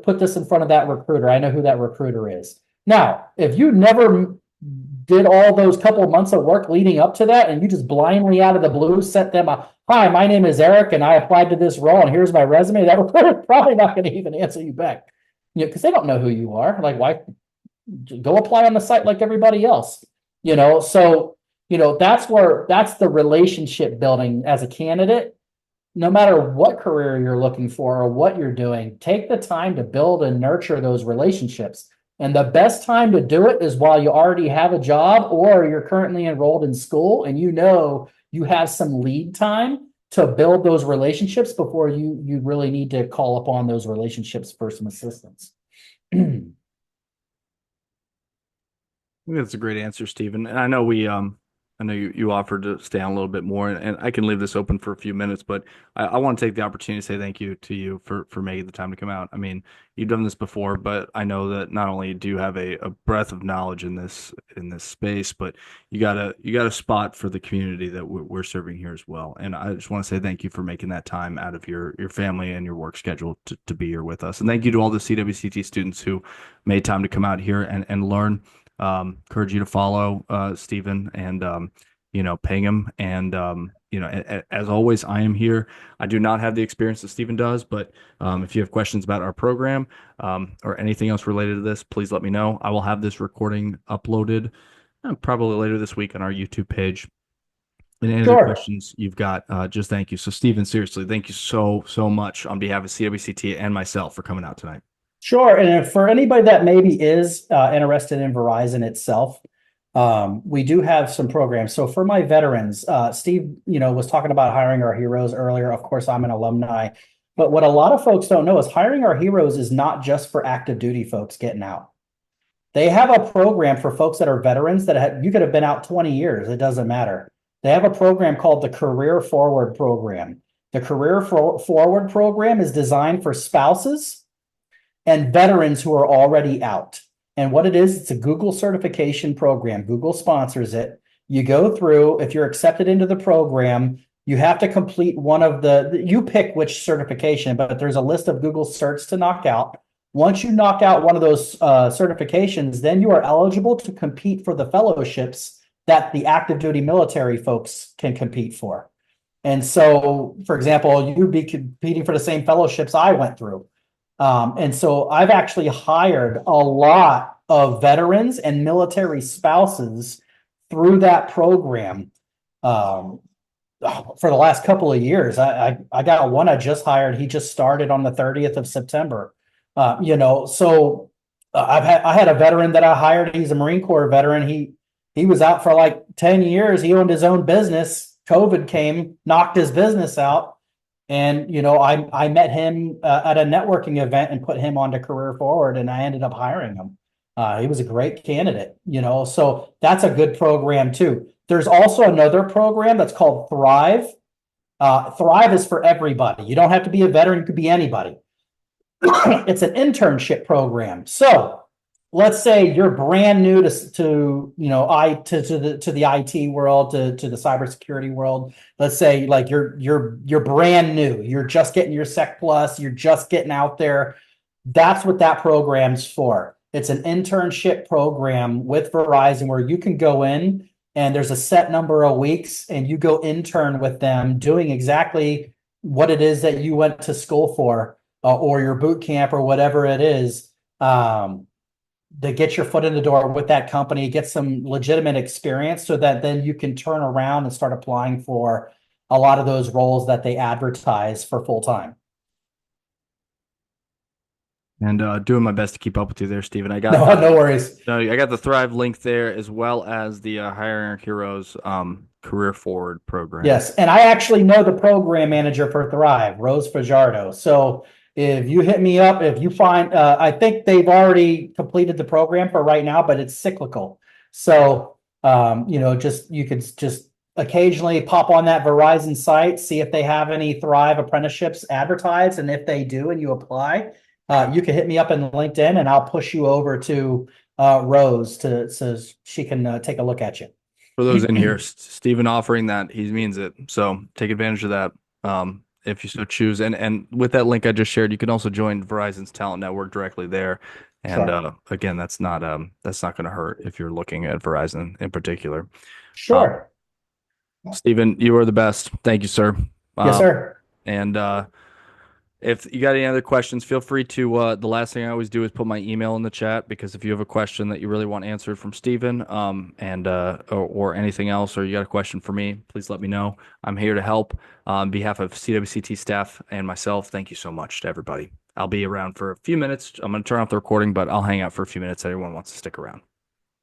put this in front of that recruiter. I know who that recruiter is. Now, if you never did all those couple of months of work leading up to that, and you just blindly out of the blue sent them a, hi, my name is Eric, and I applied to this role, and here's my resume, that recruiter's probably not going to even answer you back. Because they don't know who you are. Like, why go apply on the site like everybody else? So that's the relationship building as a candidate. No matter what career you're looking for or what you're doing, take the time to build and nurture those relationships. And the best time to do it is while you already have a job or you're currently enrolled in school and you have some lead time to build those relationships before you really need to call upon those relationships for some assistance. I think that's a great answer, Stephen. And I know I know you offered to stay on a little bit more, and I can leave this open for a few minutes, but I want to take the opportunity to say thank you to you for making the time to come out. I mean, you've done this before, but I know that not only do you have a breadth of knowledge in this space, but you got a spot for the community that we're serving here as well. And I just want to say thank you for making that time out of your family and your work schedule to be here with us. And thank you to all the CWCT students who made time to come out here and learn. Encourage you to follow Stephen and ping him. And as always, I am here. I do not have the experience that Stephen does, but if you have questions about our program or anything else related to this, please let me know. I will have this recording uploaded probably later this week on our YouTube page. And any other questions you've got, just thank you. So Stephen, seriously, thank you so much on behalf of CWCT and myself for coming out tonight. Sure. And for anybody that maybe is interested in Verizon itself, we do have some programs. So for my veterans, Steve, was talking about hiring our heroes earlier. Of course, I'm an alumni. But what a lot of folks don't know is hiring our heroes is not just for active duty folks getting out. They have a program for folks that are veterans that you could have been out 20 years. It doesn't matter. They have a program called the Career Forward Program. The Career Forward Program is designed for spouses and veterans who are already out. And what it is, it's a Google certification program. Google sponsors it. You go through, if you're accepted into the program, you have to complete you pick which certification, but there's a list of Google certs to knock out. Once you knock out one of those certifications, then you are eligible to compete for the fellowships that the active duty military folks can compete for. And so, for example, you'd be competing for the same fellowships I went through. And so I've actually hired a lot of veterans and military spouses through that program for the last couple of years. I got one I just hired. He just started on the 30th of September. I had a veteran that I hired. He's a Marine Corps veteran. He was out for like 10 years. He owned his own business. COVID came, knocked his business out. And, I met him at a networking event and put him onto Career Forward, and I ended up hiring him. He was a great candidate, so that's a good program too. There's also another program that's called Thrive. Thrive is for everybody. You don't have to be a veteran. You could be anybody. It's an internship program. So let's say you're brand new to the IT world, to the cybersecurity world. Let's say like you're brand new. You're just getting your Sec Plus. You're just getting out there. That's what that program's for. It's an internship program with Verizon where you can go in and there's a set number of weeks and you go intern with them doing exactly what it is that you went to school for or your boot camp or whatever it is. To get your foot in the door with that company, get some legitimate experience so that then you can turn around and start applying for a lot of those roles that they advertise for full time. And doing my best to keep up with you there, Stephen. I got no worries. No, I got the Thrive link there as well as the Hiring Our Heroes Career Forward program. Yes, and I actually know the program manager for Thrive, Rose Fajardo. So if you hit me up, if you find, I think they've already completed the program for right now, but it's cyclical. So, you could just occasionally pop on that Verizon site, see if they have any Thrive apprenticeships advertised. And if they do and you apply, you can hit me up in LinkedIn and I'll push you over to Rose so she can take a look at you. For those in here, Stephen offering that, he means it. So take advantage of that if you so choose. And with that link I just shared, you can also join Verizon's talent network directly there. And Sure. again, that's not going to hurt if you're looking at Verizon in particular. Sure. Stephen, you are the best. Thank you, sir. Yes, Um, sir. and if you got any other questions, feel free to, the last thing I always do is put my email in the chat, because if you have a question that you really want answered from Steven, or anything else, or you got a question for me, please let me know. I'm here to help. On behalf of CWCT staff and myself, thank you so much to everybody. I'll be around for a few minutes. I'm going to turn off the recording, but I'll hang out for a few minutes. Everyone wants to stick around.